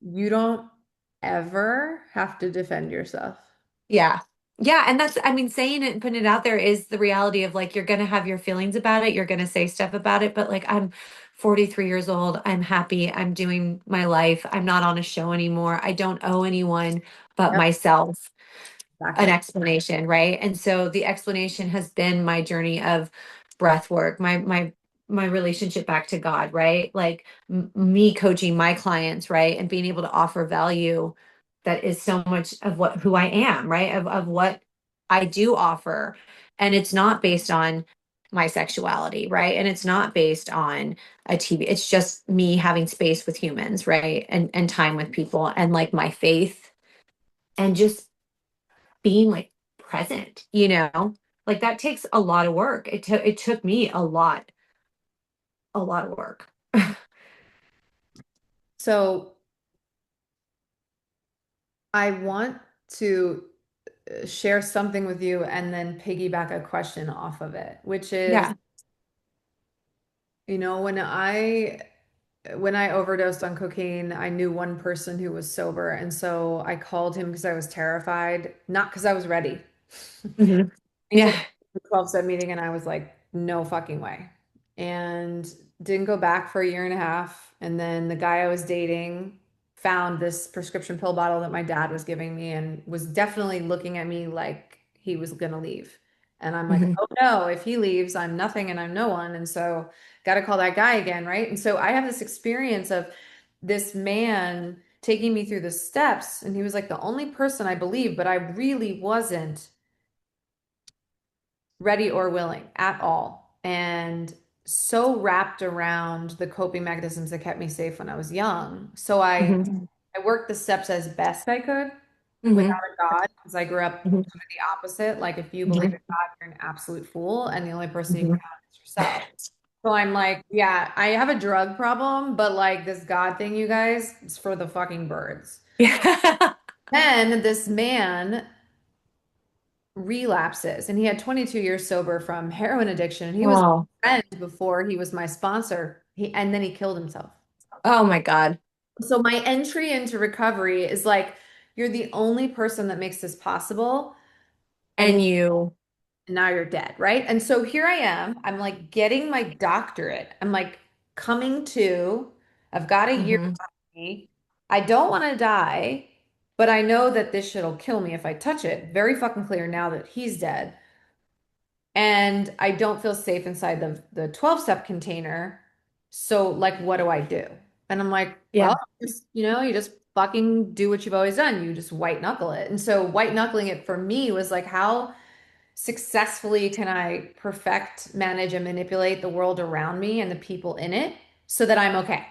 you don't ever have to defend yourself. Yeah. Yeah. And that's, I mean, saying it and putting it out there is the reality of like, you're going to have your feelings about it. You're going to say stuff about it. But like, I'm 43 years old. I'm happy. I'm doing my life. I'm not on a show anymore. I don't owe anyone but Yep, myself an exactly. explanation, right? And so the explanation has been my journey of breath work, my relationship back to God, right? Like me coaching my clients, right? And being able to offer value that is so much of what who I am, right? Of what I do offer. And it's not based on my sexuality, right? And it's not based on a TV. It's just me having space with humans, right? And time with people and like my faith and just being like present, like that takes a lot of work. It took me a lot of work. So I want to share something with you and then piggyback a question off of it, which is, Yeah. when I overdosed on cocaine, I knew one person who was sober, and so I called him because I was terrified, not because I was ready. Hmm. He Yeah. said the 12-step meeting, and I was like, no fucking way. And didn't go back for a year and a half. And then the guy I was dating found this prescription pill bottle that my dad was giving me and was definitely looking at me like he was gonna leave. And I'm like, Hmm. oh no, if he leaves, I'm nothing and I'm no one. And so got to call that guy again, right? And so I have this experience of this man taking me through the steps, and he was like the only person I believe, but I really wasn't ready or willing at all. And so wrapped around the coping mechanisms that kept me safe when I was young. So Hmm. I worked the steps as best I could without Hmm. a God, because I grew up Hmm. kind of the opposite. Like if you believe Hmm. in God, you're an absolute fool, and the only person you can Hmm. have is yourself. So I'm like, yeah, I have a drug problem, but like this God thing, you guys, it's for the fucking birds. Yeah. Then this man relapses, and he had 22 years sober from heroin addiction. And he was Oh. my friend before he was my sponsor. And then he killed himself. Oh my God. So my entry into recovery is like, you're the only person that makes this possible, and And you. now you're dead, right? And so here I am. I'm like getting my doctorate. I'm like coming to, I've got a year Hmm. on me. I don't want to die, but I know that this shit'll kill me if I touch it. Very fucking clear now that he's dead. And I don't feel safe inside the 12-step container. So like what do I do? And I'm like, well, Yeah. just, you just fucking do what you've always done. You just white knuckle it. And so white knuckling it for me was like, how successfully can I perfect, manage, and manipulate the world around me and the people in it so that I'm okay?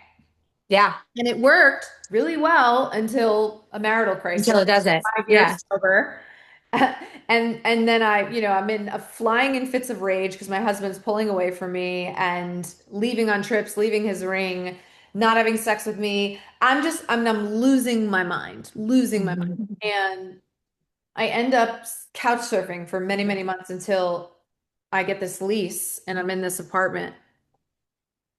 Yeah. And it worked really well until a marital crisis, Until it doesn't. 5 years Yeah. sober. And then I'm in a flying in fits of rage because my husband's pulling away from me and leaving on trips, leaving his ring, not having sex with me. I'm losing my mind, losing my mind. Hmm. And I end up couch surfing for many, many months until I get this lease and I'm in this apartment.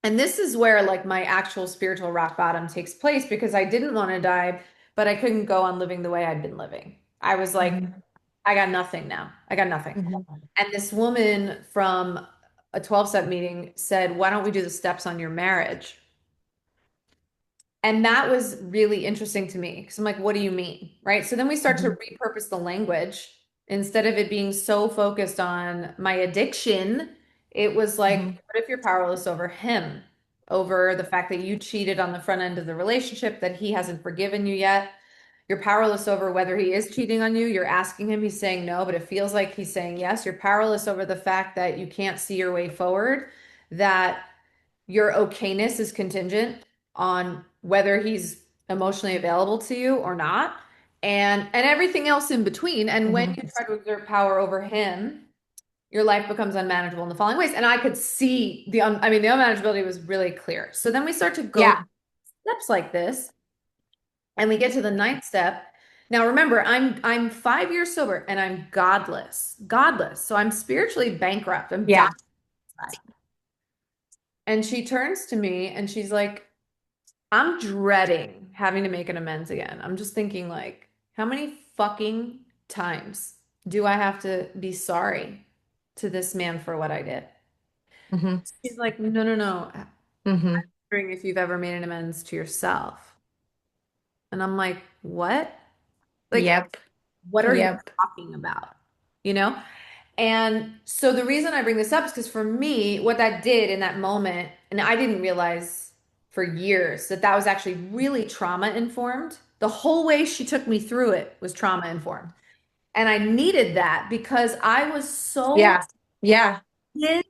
And this is where like my actual spiritual rock bottom takes place because I didn't want to die, but I couldn't go on living the way I'd been living. I was like, Hmm. I got nothing now. I got nothing. Hmm. And this woman from a 12-step meeting said, why don't we do the steps on your marriage? And that was really interesting to me because I'm like, what do you mean? Right. So then we start to Hmm. repurpose the language. Instead of it being so focused on my addiction, it was like, Hmm. what if you're powerless over him, over the fact that you cheated on the front end of the relationship, that he hasn't forgiven you yet? You're powerless over whether he is cheating on you. You're asking him, he's saying no, but it feels like he's saying yes. You're powerless over the fact that you can't see your way forward, that your okayness is contingent on whether he's emotionally available to you or not, and everything else in between. And when Hmm. you try to exert power over him, your life becomes unmanageable in the following ways. And I could see the unmanageability was really clear. So then we start to go Yeah. steps like this, and we get to the ninth step, Now remember, I'm 5 years sober and I'm godless. Godless. So I'm spiritually bankrupt. I'm dying Yeah. inside. And she turns to me and she's like, I'm dreading having to make an amends again. I'm just thinking like, how many fucking times do I have to be sorry to this man for what I did? Hmm. She's like, no, no, no. I'm Hmm. wondering if you've ever made an amends to yourself. And I'm like, what? Like, Yep. what are you Yep. talking about? You know? And so the reason I bring this up is because for me, what that did in that moment, and I didn't realize for years that that was actually really trauma informed. The whole way she took me through it was trauma informed. And I needed that because I was so Yeah. Yeah. in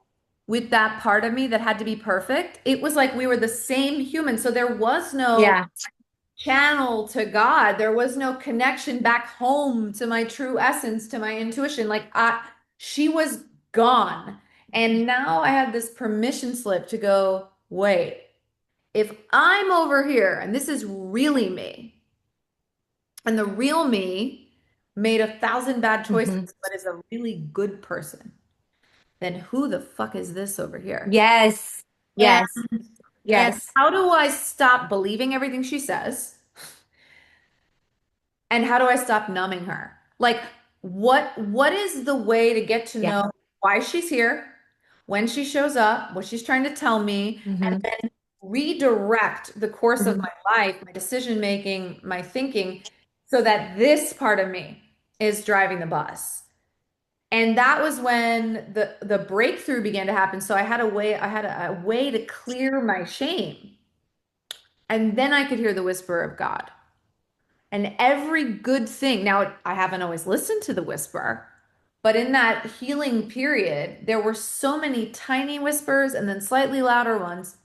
with that part of me that had to be perfect. It was like we were the same human. So there was no Yeah. channel to God. There was no connection back home to my true essence, to my intuition. She was gone. And now I had this permission slip to go, wait, if I'm over here and this is really me, and the real me made 1,000 bad choices, Hmm. but is a really good person, then who the fuck is this over here? Yes. And Yes. and Yes. how do I stop believing everything she says? And how do I stop numbing her? Like, what is the way to get to Yeah. know why she's here, when she shows up, what she's trying to tell me, Hmm. and then redirect the course of Hmm. my life, my decision making, my thinking, so that this part of me is driving the bus. And that was when the breakthrough began to happen. So I had a way to clear my shame. And then I could hear the whisper of God. And every good thing, now I haven't always listened to the whisper, but in that healing period, there were so many tiny whispers and then slightly louder ones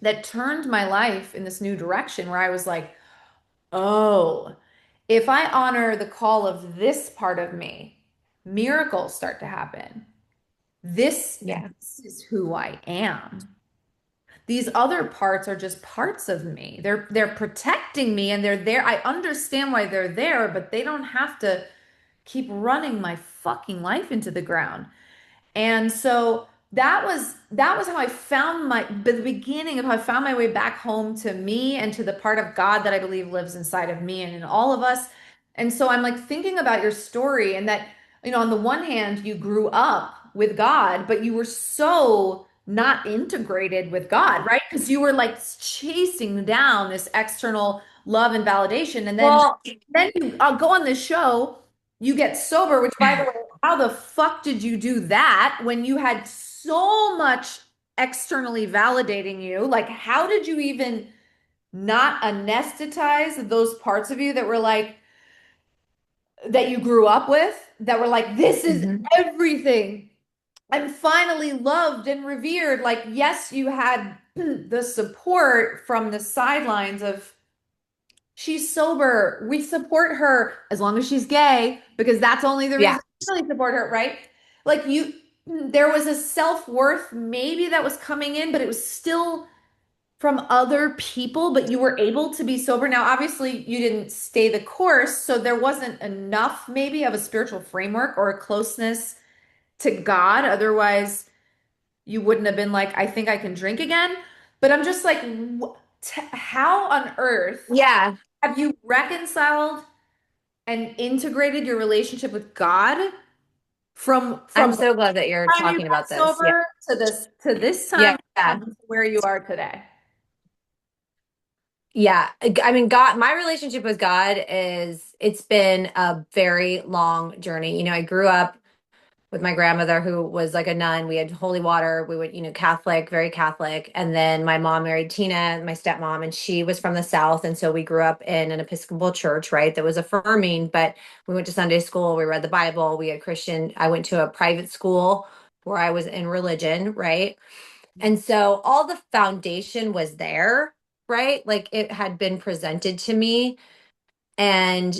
that turned my life in this new direction where I was like, oh, if I honor the call of this part of me, miracles start to happen. Yeah. This is who I am. These other parts are just parts of me. They're protecting me and they're there. I understand why they're there, but they don't have to keep running my fucking life into the ground. And so that was how I found the beginning of how I found my way back home to me and to the part of God that I believe lives inside of me and in all of us. And so I'm like thinking about your story and that, on the one hand, you grew up with God, but you were so not integrated with God, right? Because you were like chasing down this external love and validation. And Well, then you go on this show, you get sober, which by the way, how the fuck did you do that when you had so much externally validating you? Like, how did you even not anesthetize those parts of you that were like, that you grew up with, that were like, this is mhm. everything. I'm finally loved and revered. Like, yes, you had the support from the sidelines of, she's sober. We support her as long as she's gay, because that's only the Yeah. reason we really support her, right? Like there was a self-worth maybe that was coming in, but it was still from other people, but you were able to be sober. Now, obviously, you didn't stay the course, so there wasn't enough maybe of a spiritual framework or a closeness to God. Otherwise, you wouldn't have been like, I think I can drink again. But I'm just like, how on earth Yeah. have you reconciled and integrated your relationship with God I'm from the so glad that you're time you talking got about this. Yeah. sober to this time Yeah. to where you are today? Yeah. I mean, God, my relationship with God it's been a very long journey. I grew up with my grandmother who was like a nun. We had holy water. We would, Catholic, very Catholic. And then my mom married Tina, my stepmom, and she was from the South. And so we grew up in an Episcopal church, right? That was affirming, but we went to Sunday school. We read the Bible. We had Christian. I went to a private school where I was in religion, right? And so all the foundation was there, right? Like it had been presented to me. And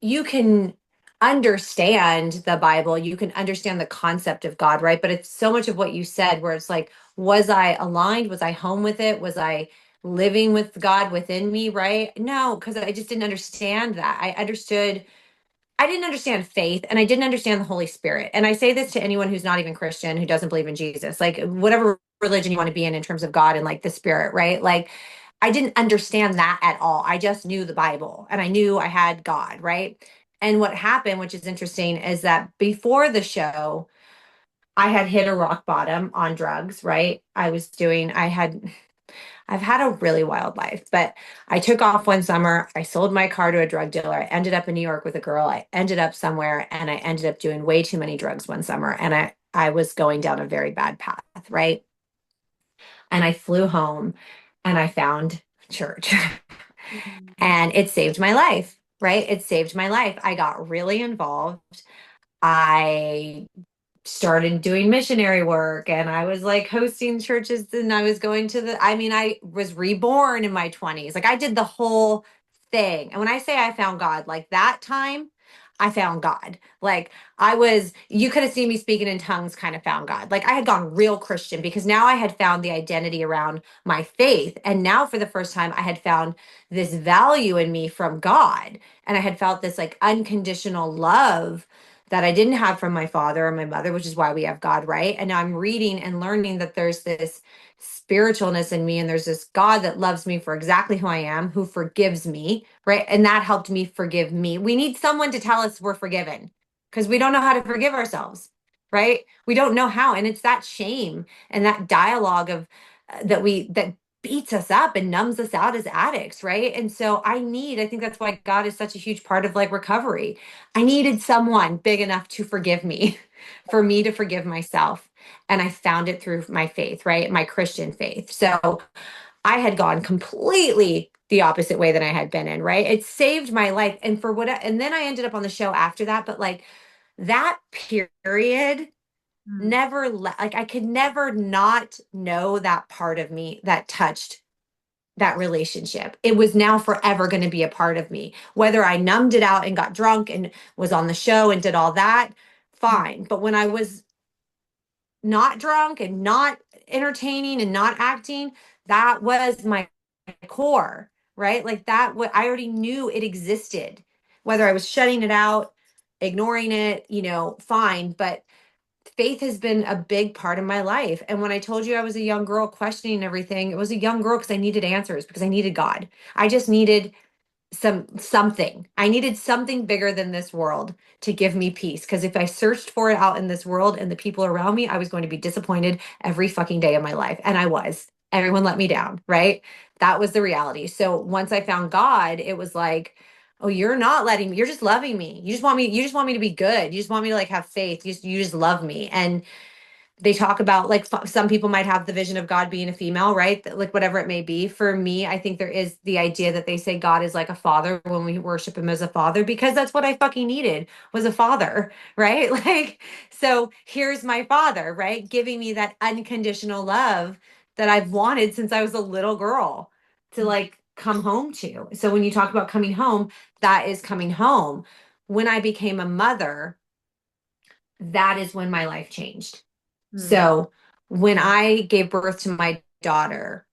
you can understand the Bible, you can understand the concept of God, right? But it's so much of what you said where it's like, was I aligned? Was I home with it? Was I living with God within me, right? No, because I just didn't understand that. I didn't understand faith and I didn't understand the Holy Spirit. And I say this to anyone who's not even Christian, who doesn't believe in Jesus, like whatever religion you want to be in terms of God and like the Spirit, right? Like I didn't understand that at all. I just knew the Bible and I knew I had God, right? And what happened, which is interesting, is that before the show, I had hit a rock bottom on drugs, right? I've had a really wild life, but I took off one summer. I sold my car to a drug dealer. I ended up in New York with a girl. I ended up somewhere and I ended up doing way too many drugs one summer. And I was going down a very bad path, right? And I flew home and I found church Mm. and it saved my life, right? It saved my life. I got really involved. I started doing missionary work and I was like hosting churches and I was going to I was reborn in my 20s. Like I did the whole thing. And when I say I found God, like that time, I found God. Like you could have seen me speaking in tongues, kind of found God. Like I had gone real Christian because now I had found the identity around my faith. And now for the first time, I had found this value in me from God. And I had felt this like unconditional love that I didn't have from my father or my mother, which is why we have God, right? And now I'm reading and learning that there's this spiritualness in me and there's this God that loves me for exactly who I am, who forgives me, right? And that helped me forgive me. We need someone to tell us we're forgiven because we don't know how to forgive ourselves, right? We don't know how. And it's that shame and that dialogue of that beats us up and numbs us out as addicts, right? And so I think that's why God is such a huge part of like recovery. I needed someone big enough to forgive me, for me to forgive myself. And I found it through my faith, right? My Christian faith. So I had gone completely the opposite way that I had been in, right? It saved my life. And then I ended up on the show after that. But like that period Mm. never, like I could never not know that part of me that touched that relationship. It was now forever going to be a part of me. Whether I numbed it out and got drunk and was on the show and did all that, fine. But when I was not drunk and not entertaining and not acting, that was my core, right? Like that, what I already knew it existed. Whether I was shutting it out, ignoring it, fine. But faith has been a big part of my life. And when I told you I was a young girl questioning everything, it was a young girl because I needed answers, because I needed God. I just needed something. I needed something bigger than this world to give me peace. Because if I searched for it out in this world and the people around me, I was going to be disappointed every fucking day of my life. And I was. Everyone let me down, right? That was the reality. So once I found God, it was like, oh, you're not letting me, you're just loving me. You just want me to be good. You just want me to like have faith. You just love me. And they talk about like some people might have the vision of God being a female, right? Like whatever it may be. For me, I think there is the idea that they say God is like a father when we worship him as a father, because that's what I fucking needed, was a father, right? Like, so here's my father, right? Giving me that unconditional love that I've wanted since I was a little girl to like come home to. So when you talk about coming home, that is coming home. When I became a mother, that is when my life changed. Mm. So when I gave birth to my daughter,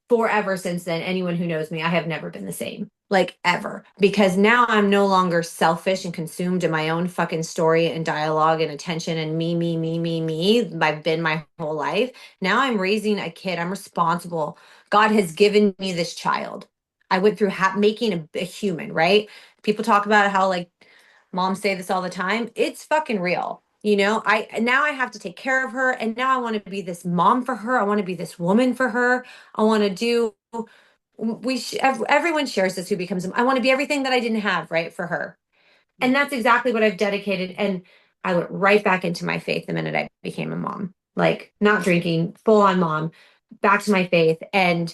forever since then, anyone who knows me, I have never been the same, like ever, because now I'm no longer selfish and consumed in my own fucking story and dialogue and attention and me, me, me, me, me. I've been my whole life. Now I'm raising a kid. I'm responsible. God has given me this child. I went through making a human, right? People talk about how like moms say this all the time. It's fucking real. I now I have to take care of her and now I want to be this mom for her. I want to be this woman for her. I want to do everyone shares this who becomes I want to be everything that I didn't have, right, for her. And that's exactly what I've dedicated, and I went right back into my faith the minute I became a mom. Like not drinking, full on mom, back to my faith. And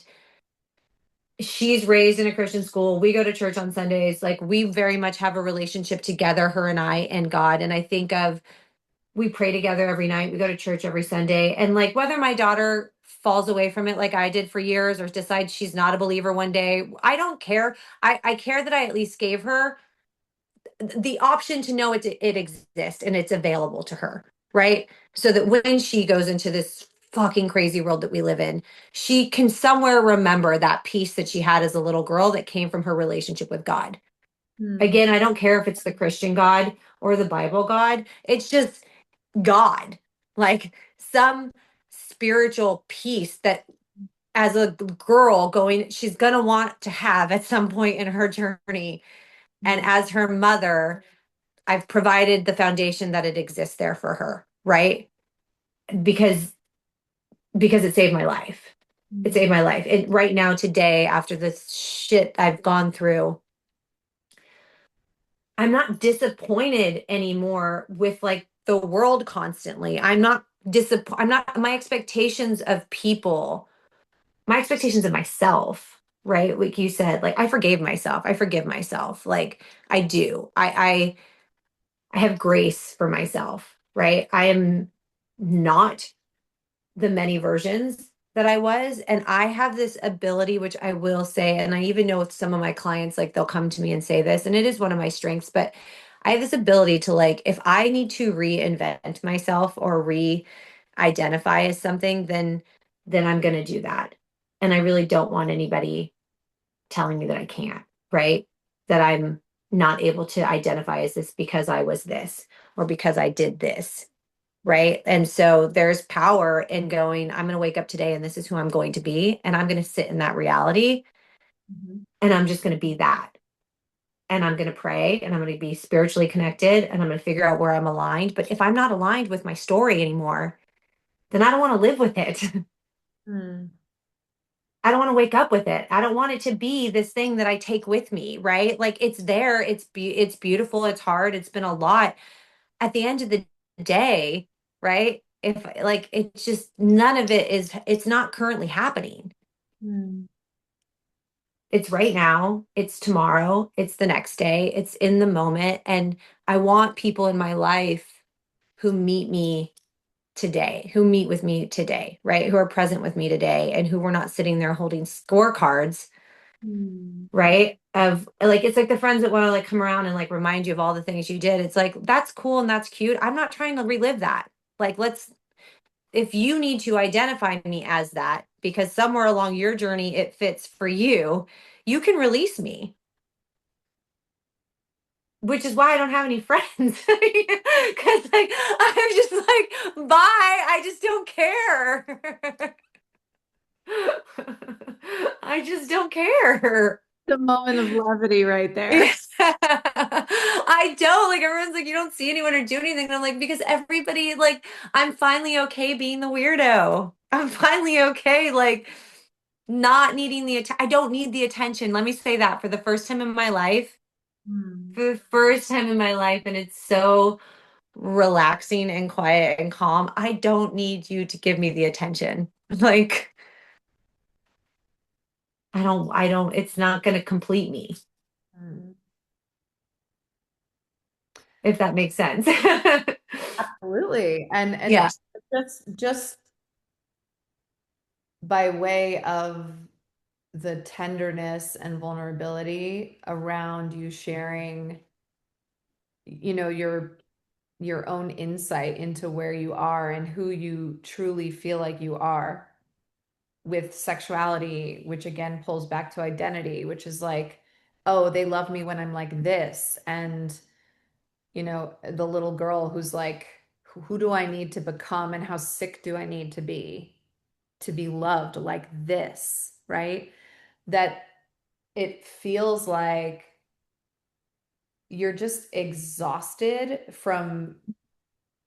she's raised in a Christian school. We go to church on Sundays. Like we very much have a relationship together, her and I and God. And I think of we pray together every night. We go to church every Sunday. And like whether my daughter falls away from it like I did for years or decides she's not a believer one day, I don't care. I care that I at least gave her the option to know it exists and it's available to her, right? So that when she goes into this fucking crazy world that we live in, she can somewhere remember that peace that she had as a little girl that came from her relationship with God. Mm. Again, I don't care if it's the Christian God or the Bible God, it's just God, like some spiritual peace that as a girl going, she's going to want to have at some point in her journey. And Mm. as her mother, I've provided the foundation that it exists there for her, right? Because it saved my life. It Mm. saved my life. It right now today after this shit I've gone through, I'm not disappointed anymore with like the world constantly. I'm not my expectations of people, my expectations of myself, right? Like you said, like I forgave myself. I forgive myself. Like I do. I have grace for myself, right? I am not the many versions that I was. And I have this ability, which I will say, and I even know with some of my clients, like they'll come to me and say this, and it is one of my strengths, but I have this ability to like, if I need to reinvent myself or re-identify as something, then I'm gonna do that. And I really don't want anybody telling me that I can't, right? That I'm not able to identify as this because I was this or because I did this, right? And so there's power in going, I'm going to wake up today and this is who I'm going to be. And I'm going to sit in that reality Mhm. and I'm just going to be that. And I'm going to pray and I'm going to be spiritually connected and I'm going to figure out where I'm aligned. But if I'm not aligned with my story anymore, then I don't want to live with it. Mm. I don't want to wake up with it. I don't want it to be this thing that I take with me, right? Like it's there, it's beautiful, it's hard, it's been a lot. At the end of the day, right? If like it's just none of it is it's not currently happening. Mm. It's right now, it's tomorrow, it's the next day, it's in the moment and I want people in my life who meet me today, who meet with me today, right? Who are present with me today and who were not sitting there holding scorecards, Mm. right? Of like it's like the friends that want to like come around and like remind you of all the things you did. It's like that's cool and that's cute. I'm not trying to relive that. Like let's if you need to identify me as that because somewhere along your journey it fits for you, you can release me. Which is why I don't have any friends. Because like I'm just like, bye. I just don't care. I just don't care. The moment of levity right Yeah. there. I don't like everyone's like you don't see anyone or do anything. And I'm like because everybody like I'm finally okay being the weirdo. I'm finally okay like not needing I don't need the attention. Let me say that for the first time in my life. Mm. For the first time in my life and it's so relaxing and quiet and calm. I don't need you to give me the attention. Like I don't it's not going to complete me Mm. if that makes sense. Absolutely. And Yeah. just by way of the tenderness and vulnerability around you sharing, your own insight into where you are and who you truly feel like you are with sexuality, which again pulls back to identity, which is like, oh, they love me when I'm like this. And, the little girl who's like, who do I need to become and how sick do I need to be loved like this, right? That it feels like you're just exhausted from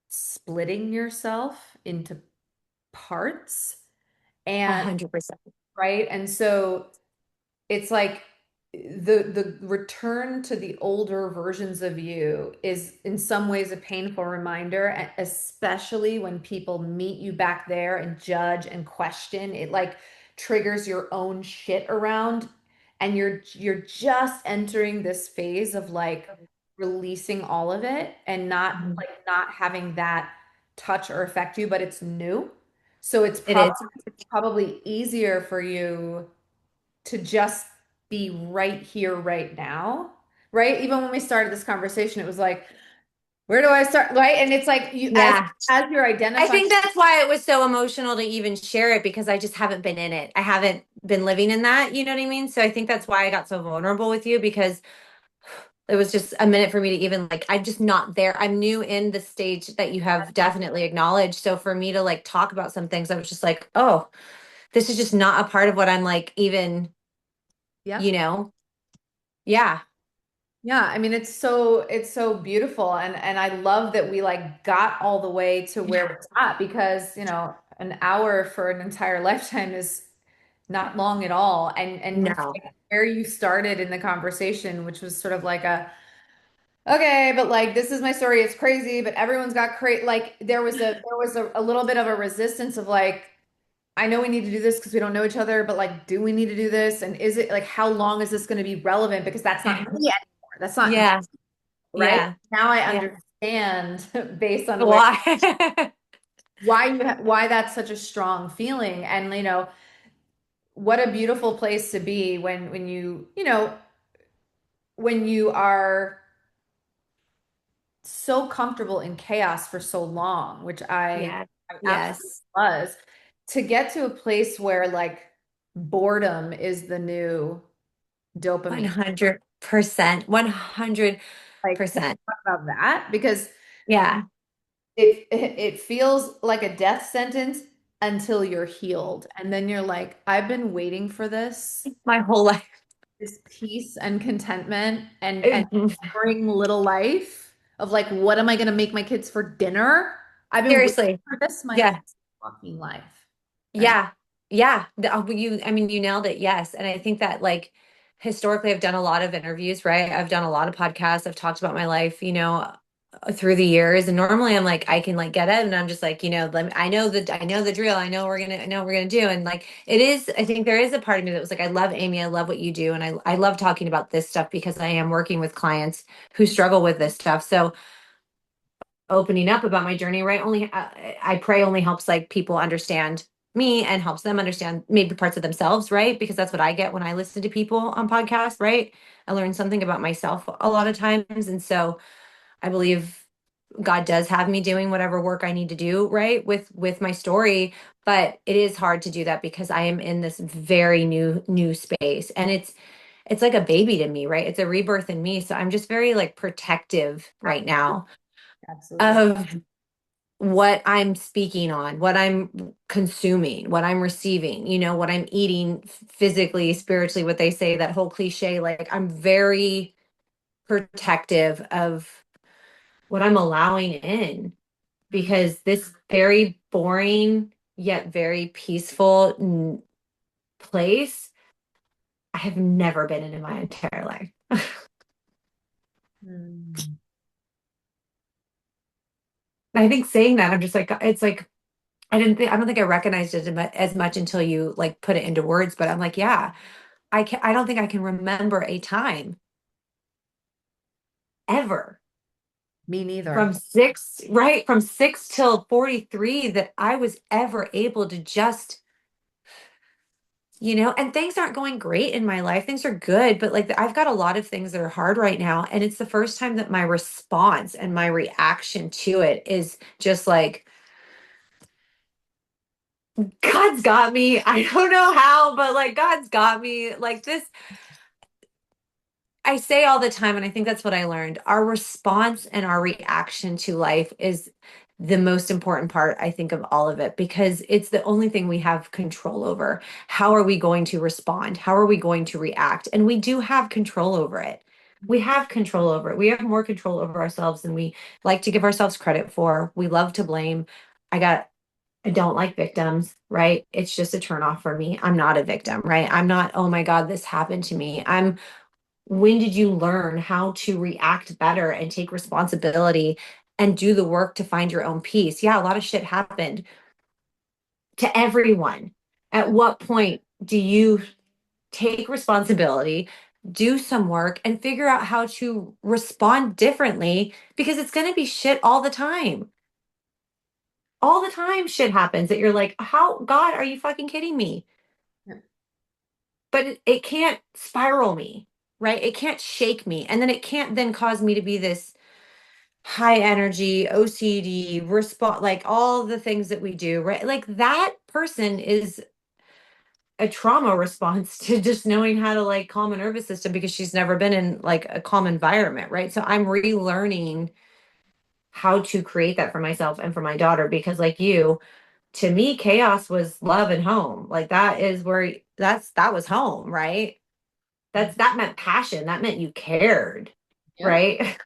splitting yourself into parts A and 100%. right, and so it's like the return to the older versions of you is in some ways a painful reminder, especially when people meet you back there and judge and question. It like triggers your own shit around, and you're just entering this phase of like releasing all of it and Mhm. not having that touch or affect you, but it's new. So it's It is. probably easier for you to just be right here, right now, right? Even when we started this conversation, it was like, Where do I start? Right. And it's like you, Yeah. as you're I identifying, think that's why it was so emotional to even share it because I just haven't been in it. I haven't been living in that, you know what I mean? So I think that's why I got so vulnerable with you because it was just a minute for me to even like, I'm just not there. I'm new in the stage that you have definitely acknowledged. So for me to like talk about some things, I was just like, oh, this is just not a part of what I'm like, even, you yep. know? Yeah. Yeah, I mean it's so beautiful and I love that we like got all the way to where we're at because, an hour for an entire lifetime is not long at all. And it's No. like where you started in the conversation, which was sort of like okay, but like this is my story, it's crazy, but everyone's got like there was a little bit of a resistance of like I know we need to do this because we don't know each other, but like, do we need to do this? And is it like, how long is this going to be relevant? Because that's not me anymore. That's not me, Yeah. right? Yeah. Now I Yeah. understand based on where Why? why that's such a strong feeling, and what a beautiful place to be when when you are so comfortable in chaos for so long, which I Yeah. I absolutely Yes. was, to get to a place where like boredom is the new dopamine. 100%. 100%. Like, can we talk about that? Because Yeah. it feels like a death sentence until you're healed. And then you're like, I've been waiting for My whole life. this peace and contentment and It- bring little life of like, what am I going to make my kids for dinner? I've been waiting Seriously. for this my whole Yeah. fucking life. Right? Yeah. Yeah. I mean, you nailed it. Yes. And I think that like historically, I've done a lot of interviews, right? I've done a lot of podcasts. I've talked about my life, through the years. And normally I'm like, I can like get it. And I'm just like, I know the drill. I know what we're going to do. And like, I think there is a part of me that was like, I love Amy. I love what you do. And I love talking about this stuff because I am working with clients who struggle with this stuff. So opening up about my journey, right? I pray only helps like people understand me and helps them understand maybe parts of themselves, right? Because that's what I get when I listen to people on podcasts, right? I learn something about myself a lot of times. And so I believe God does have me doing whatever work I need to do, right? With my story, but it is hard to do that because I am in this very new space and it's like a baby to me, right? It's a rebirth in me. So I'm just very like protective right now Absolutely. of what I'm speaking on, what I'm consuming, what I'm receiving, what I'm eating physically, spiritually, what they say, that whole cliche. Like, I'm very protective of what I'm allowing in Mm. because this very boring yet very peaceful place, I have never been in my entire life. Mm. I think saying that, I'm just like, it's like, I don't think I recognized it as much until you like put it into words, but I'm like, yeah, I don't think I can remember a time ever Me neither. from 6 till 43 that I was ever able to just, and things aren't going great in my life. Things are good, but like I've got a lot of things that are hard right now. And it's the first time that my response and my reaction to it is just like, God's got me. I don't know how, but like God's got me. Like this, I say all the time, and I think that's what I learned. Our response and our reaction to life is the most important part, I think, of all of it, because it's the only thing we have control over. How are we going to respond? How are we going to react? And we do have control over it. We have control over it. We have more control over ourselves than we like to give ourselves credit for. We love to blame. I got I don't like victims, right? It's just a turnoff for me. I'm not a victim, right? I'm not, oh my God, this happened to me. When did you learn how to react better and take responsibility and do the work to find your own peace? Yeah, a lot of shit happened to everyone. At what point do you take responsibility, do some work, and figure out how to respond differently? Because it's going to be shit all the time. All the time, shit happens that you're like, how, God, are you fucking kidding me? Yeah. But it can't spiral me, right? It can't shake me. And then it can't then cause me to be this high energy, OCD, respond, like all the things that we do, right? Like that person is a trauma response to just knowing how to like calm a nervous system because she's never been in like a calm environment, right? So I'm relearning how to create that for myself and for my daughter because like you, to me, chaos was love and home. Like that is where that was home, right? That meant passion. That meant you cared, Yep. right?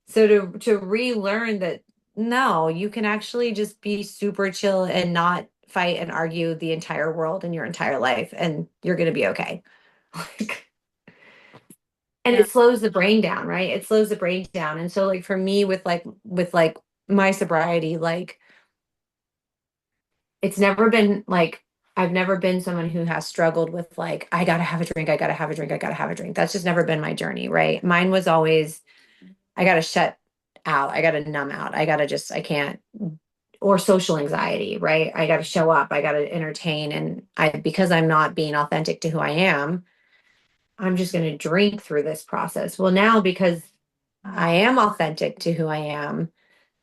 So to relearn that no, you can actually just be super chill and not fight and argue the entire world and your entire life, and you're gonna be okay. Like, and Yeah. it slows the brain down, right? It slows the brain down. And so like for me with like my sobriety, like it's never been like I've never been someone who has struggled with like, I gotta have a drink, I gotta have a drink, I gotta have a drink. That's just never been my journey, right? Mine was always, I gotta shut out, I gotta numb out, I gotta just, I can't, or social anxiety, right? I gotta show up, I gotta entertain. And because I'm not being authentic to who I am, I'm just gonna drink through this process. Well, now because I am authentic to who I am,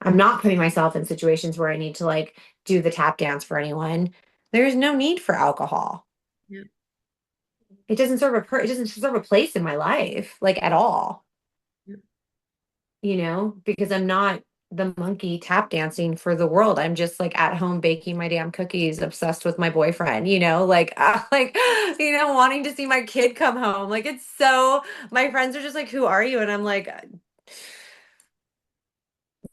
I'm not putting myself in situations where I need to like do the tap dance for anyone. There's no need for alcohol. Yeah. It doesn't serve a place in my life like at all, Yeah. because I'm not the monkey tap dancing for the world. I'm just like at home baking my damn cookies, obsessed with my boyfriend, like like wanting to see my kid come home. Like it's so my friends are just like, "Who are you?" And I'm like,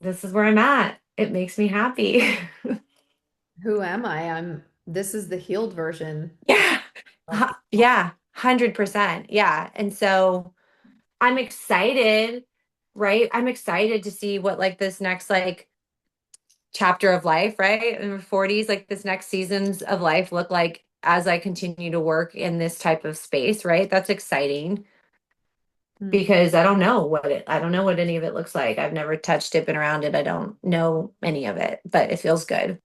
"This is where I'm at. It makes me happy." Who am I? This is the healed version. Yeah. Yeah, 100%. Yeah. And so I'm excited, right? I'm excited to see what like this next like chapter of life, right? In the 40s, like this next seasons of life look like as I continue to work in this type of space, right? That's exciting Hmm. because I don't know what any of it looks like. I've never touched it, been around it. I don't know any of it, but it feels good.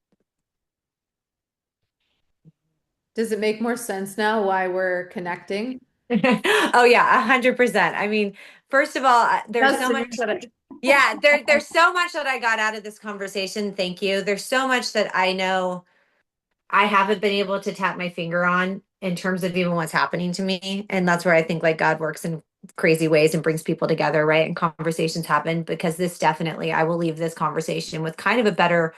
Does it make more sense now why we're connecting? Oh yeah, 100%. I mean, first of all, there's Does so to much me. yeah, there's so much that I got out of this conversation. Thank you. There's so much that I know I haven't been able to tap my finger on in terms of even what's happening to me. And that's where I think like God works in crazy ways and brings people together, right? And conversations happen because this definitely, I will leave this conversation with kind of a better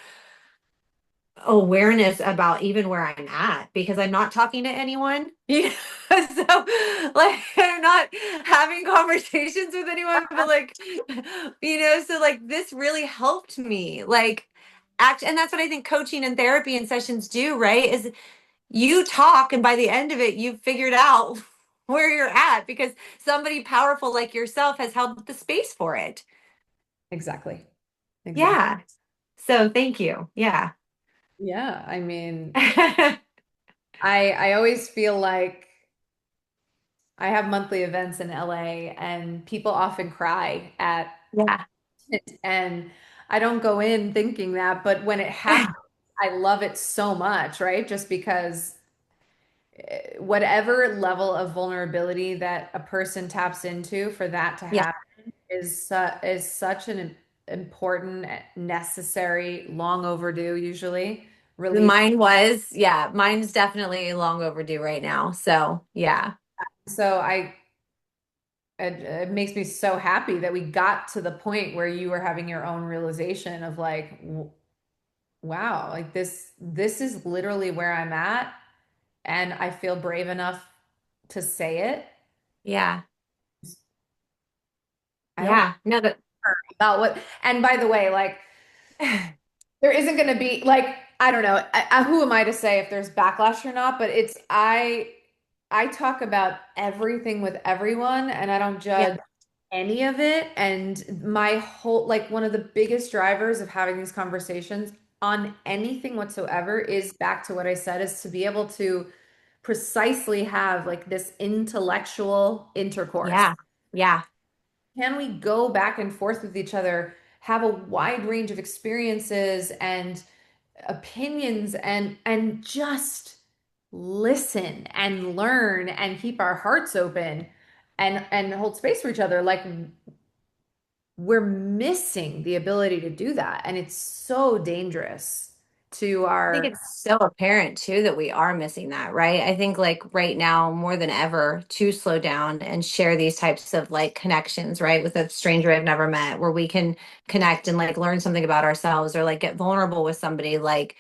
awareness about even where I'm at because I'm not talking to anyone. So like I'm not having conversations with anyone, but like, so like this really helped me. Like act and that's what I think coaching and therapy and sessions do, right? Is you talk and by the end of it, you've figured out where you're at because somebody powerful like yourself has held the space for it. Exactly. Exactly. Yeah. So thank you. Yeah. Yeah. I mean, I always feel like I have monthly events in LA and people often cry at Yeah. it. And I don't go in thinking that, but when it happens, I love it so much, right? Just because whatever level of vulnerability that a person taps into for that to Yeah. happen is such an important, necessary, long overdue, usually release. Mine's definitely long overdue right now. So, yeah. So it makes me so happy that we got to the point where you were having your own realization of like, wow, like this is literally where I'm at, and I feel brave enough to say it. Yeah. I don't Yeah. No, that care about what, and by the way, like there isn't going to be like I don't know who am I to say if there's backlash or not, but it's I talk about everything with everyone and I don't yeah. judge any of it. And my whole, like, one of the biggest drivers of having these conversations on anything whatsoever is back to what I said, is to be able to precisely have like this intellectual intercourse. Yeah. Yeah. Can we go back and forth with each other, have a wide range of experiences and opinions and just listen and learn and keep our hearts open and hold space for each other? Like we're missing the ability to do that. And it's so dangerous to I think our, it's so apparent too that we are missing that, right? I think like right now more than ever to slow down and share these types of like connections, right? With a stranger I've never met where we can connect and like learn something about ourselves or like get vulnerable with somebody. Like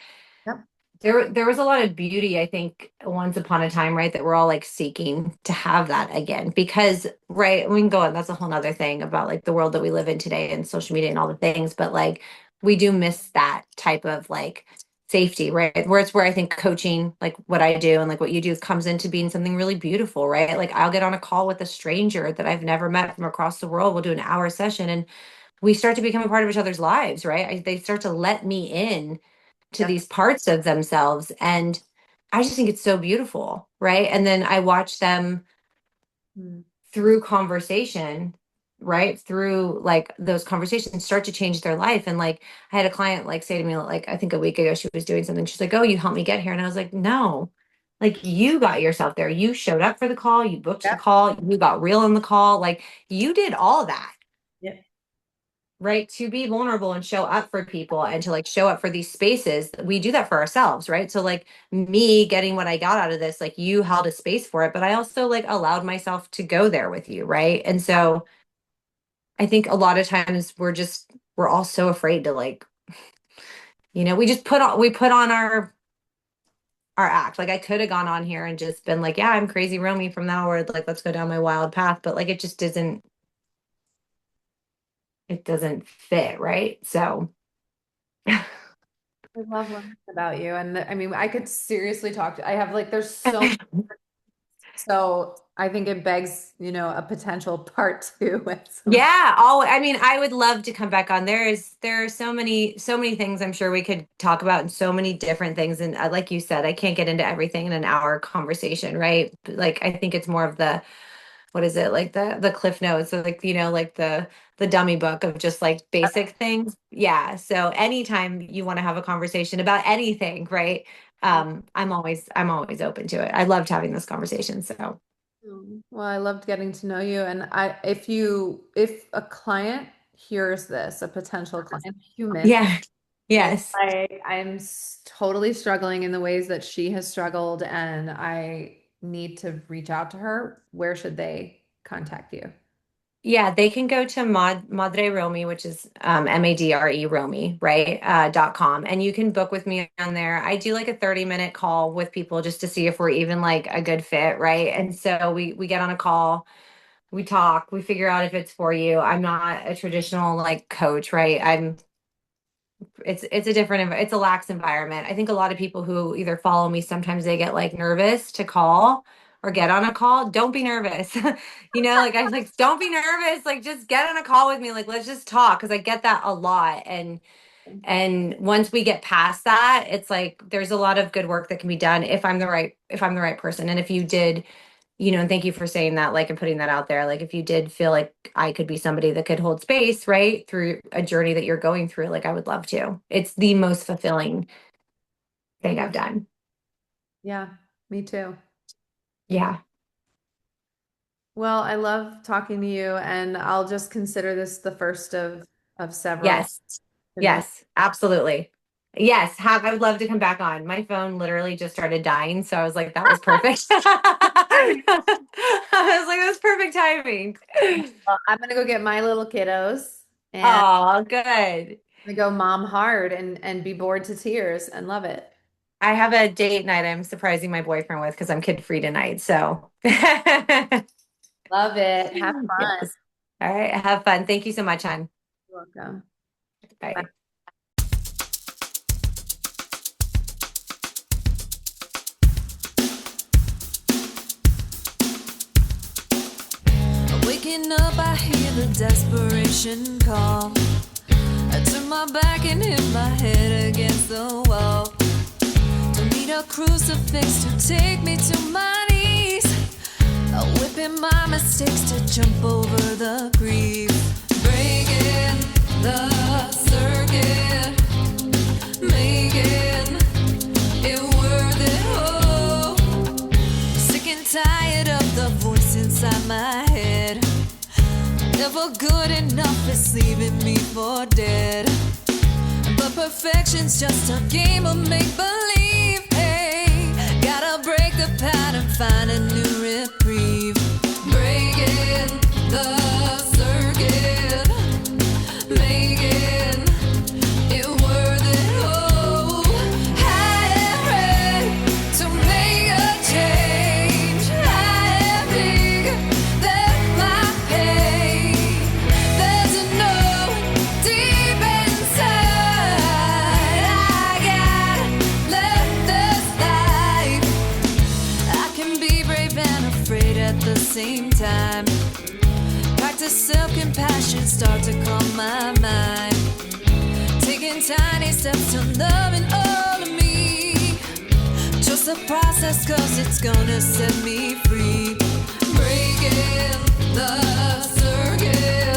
yep, there was a lot of beauty, I think, once upon a time, right? That we're all like seeking to have that again. Because, right, we can go on, that's a whole nother thing about like the world that we live in today and social media and all the things, but like we do miss that type of like safety, right? Where it's where I think coaching, like what I do and like what you do, comes into being something really beautiful, right? Like I'll get on a call with a stranger that I've never met from across the world. We'll do an hour session and we start to become a part of each other's lives, right? They start to let me in to yep. these parts of themselves. And I just think it's so beautiful. Right. And then I watch them Mm. through conversation, right? Through like those conversations start to change their life. And like I had a client like say to me, like, I think a week ago, she was doing something. She's like, oh, you helped me get here. And I was like, no, like you got yourself there. You showed up for the call, you booked the Yep. call, you got real in the call. Like you did all that, Yep. right? To be vulnerable and show up for people and to like show up for these spaces. We do that for ourselves, right? So like me getting what I got out of this, like you held a space for it, but I also like allowed myself to go there with you, right? And so I think a lot of times we're all so afraid to like, we just put on our act. Like I could have gone on here and just been like, yeah, I'm crazy Romy from now or like let's go down my wild path, but like it doesn't fit, right? So I love learning about you. And I mean, I could seriously talk to, I have like, there's so, so I think it begs, a potential part two at some point. yeah, I mean, I would love to come back on. There are so many things I'm sure we could talk about and so many different things. And like you said, I can't get into everything in an hour conversation, right? Like I think it's more of the what is it, like the cliff notes, so like like the dummy book of just like basic things. Yeah. So anytime you want to have a conversation about anything, right? I'm always open to it. I loved having this conversation. So Well, I loved getting to know you. And if a client hears this, a potential client, human, yeah. is Yes. like, totally struggling in the ways that she has struggled, and I need to reach out to her, where should they contact you? Yeah, they can go to Madre Romi, which is Madre Romi, right? .com. And you can book with me on there. I do like a 30-minute call with people just to see if we're even like a good fit, right? And so we get on a call, we talk, we figure out if it's for you. I'm not a traditional like coach, right? It's a different it's a lax environment. I think a lot of people who either follow me, sometimes they get like nervous to call or get on a call. Don't be nervous. Like I like don't be nervous. Like just get on a call with me. Like let's just talk because I get that a lot. And once we get past that, it's like there's a lot of good work that can be done if I'm the right person. And if you did, and thank you for saying that, like, and putting that out there. Like, if you did feel like I could be somebody that could hold space, right, through a journey that you're going through, like, I would love to. It's the most fulfilling thing I've done. Yeah, me too. Yeah. Well, I love talking to you, and I'll just consider this the first of several Yes. to know. Yes. Absolutely. Yes. I would love to come back on. My phone literally just started dying. So I was like, that was perfect. I was like, that's perfect timing. Well, I'm gonna go get my little kiddos, and Oh, good. I'm gonna go mom hard and be bored to tears and love it. I have a date night I'm surprising my boyfriend with because I'm kid free tonight. So, yes. Love it. Have fun. All right. Have fun. Thank you so much, hon. You're welcome. Bye. Bye. Waking up, I hear the desperation call. I turn my back and hit my head against the wall. I need a crucifix to take me to my knees. Whipping my mistakes to jump over the grief. Breaking the circuit, making it worth it. Oh, sick and tired of the voice inside my head. Never good enough, it's leaving me for dead. But perfection's just a game of make-believe. Hey, gotta break the pattern, find a new reprieve. Breaking the circuit, making it worth it. Oh, I am ready to make a change. I am big, that's my pain. There's a knowing deep inside. I gotta let this life. I can be brave and afraid at the same time. Practice self-compassion, start to calm my mind. Taking tiny steps to loving all of me. Trust the process, cause it's gonna set me free. Breaking the circuit.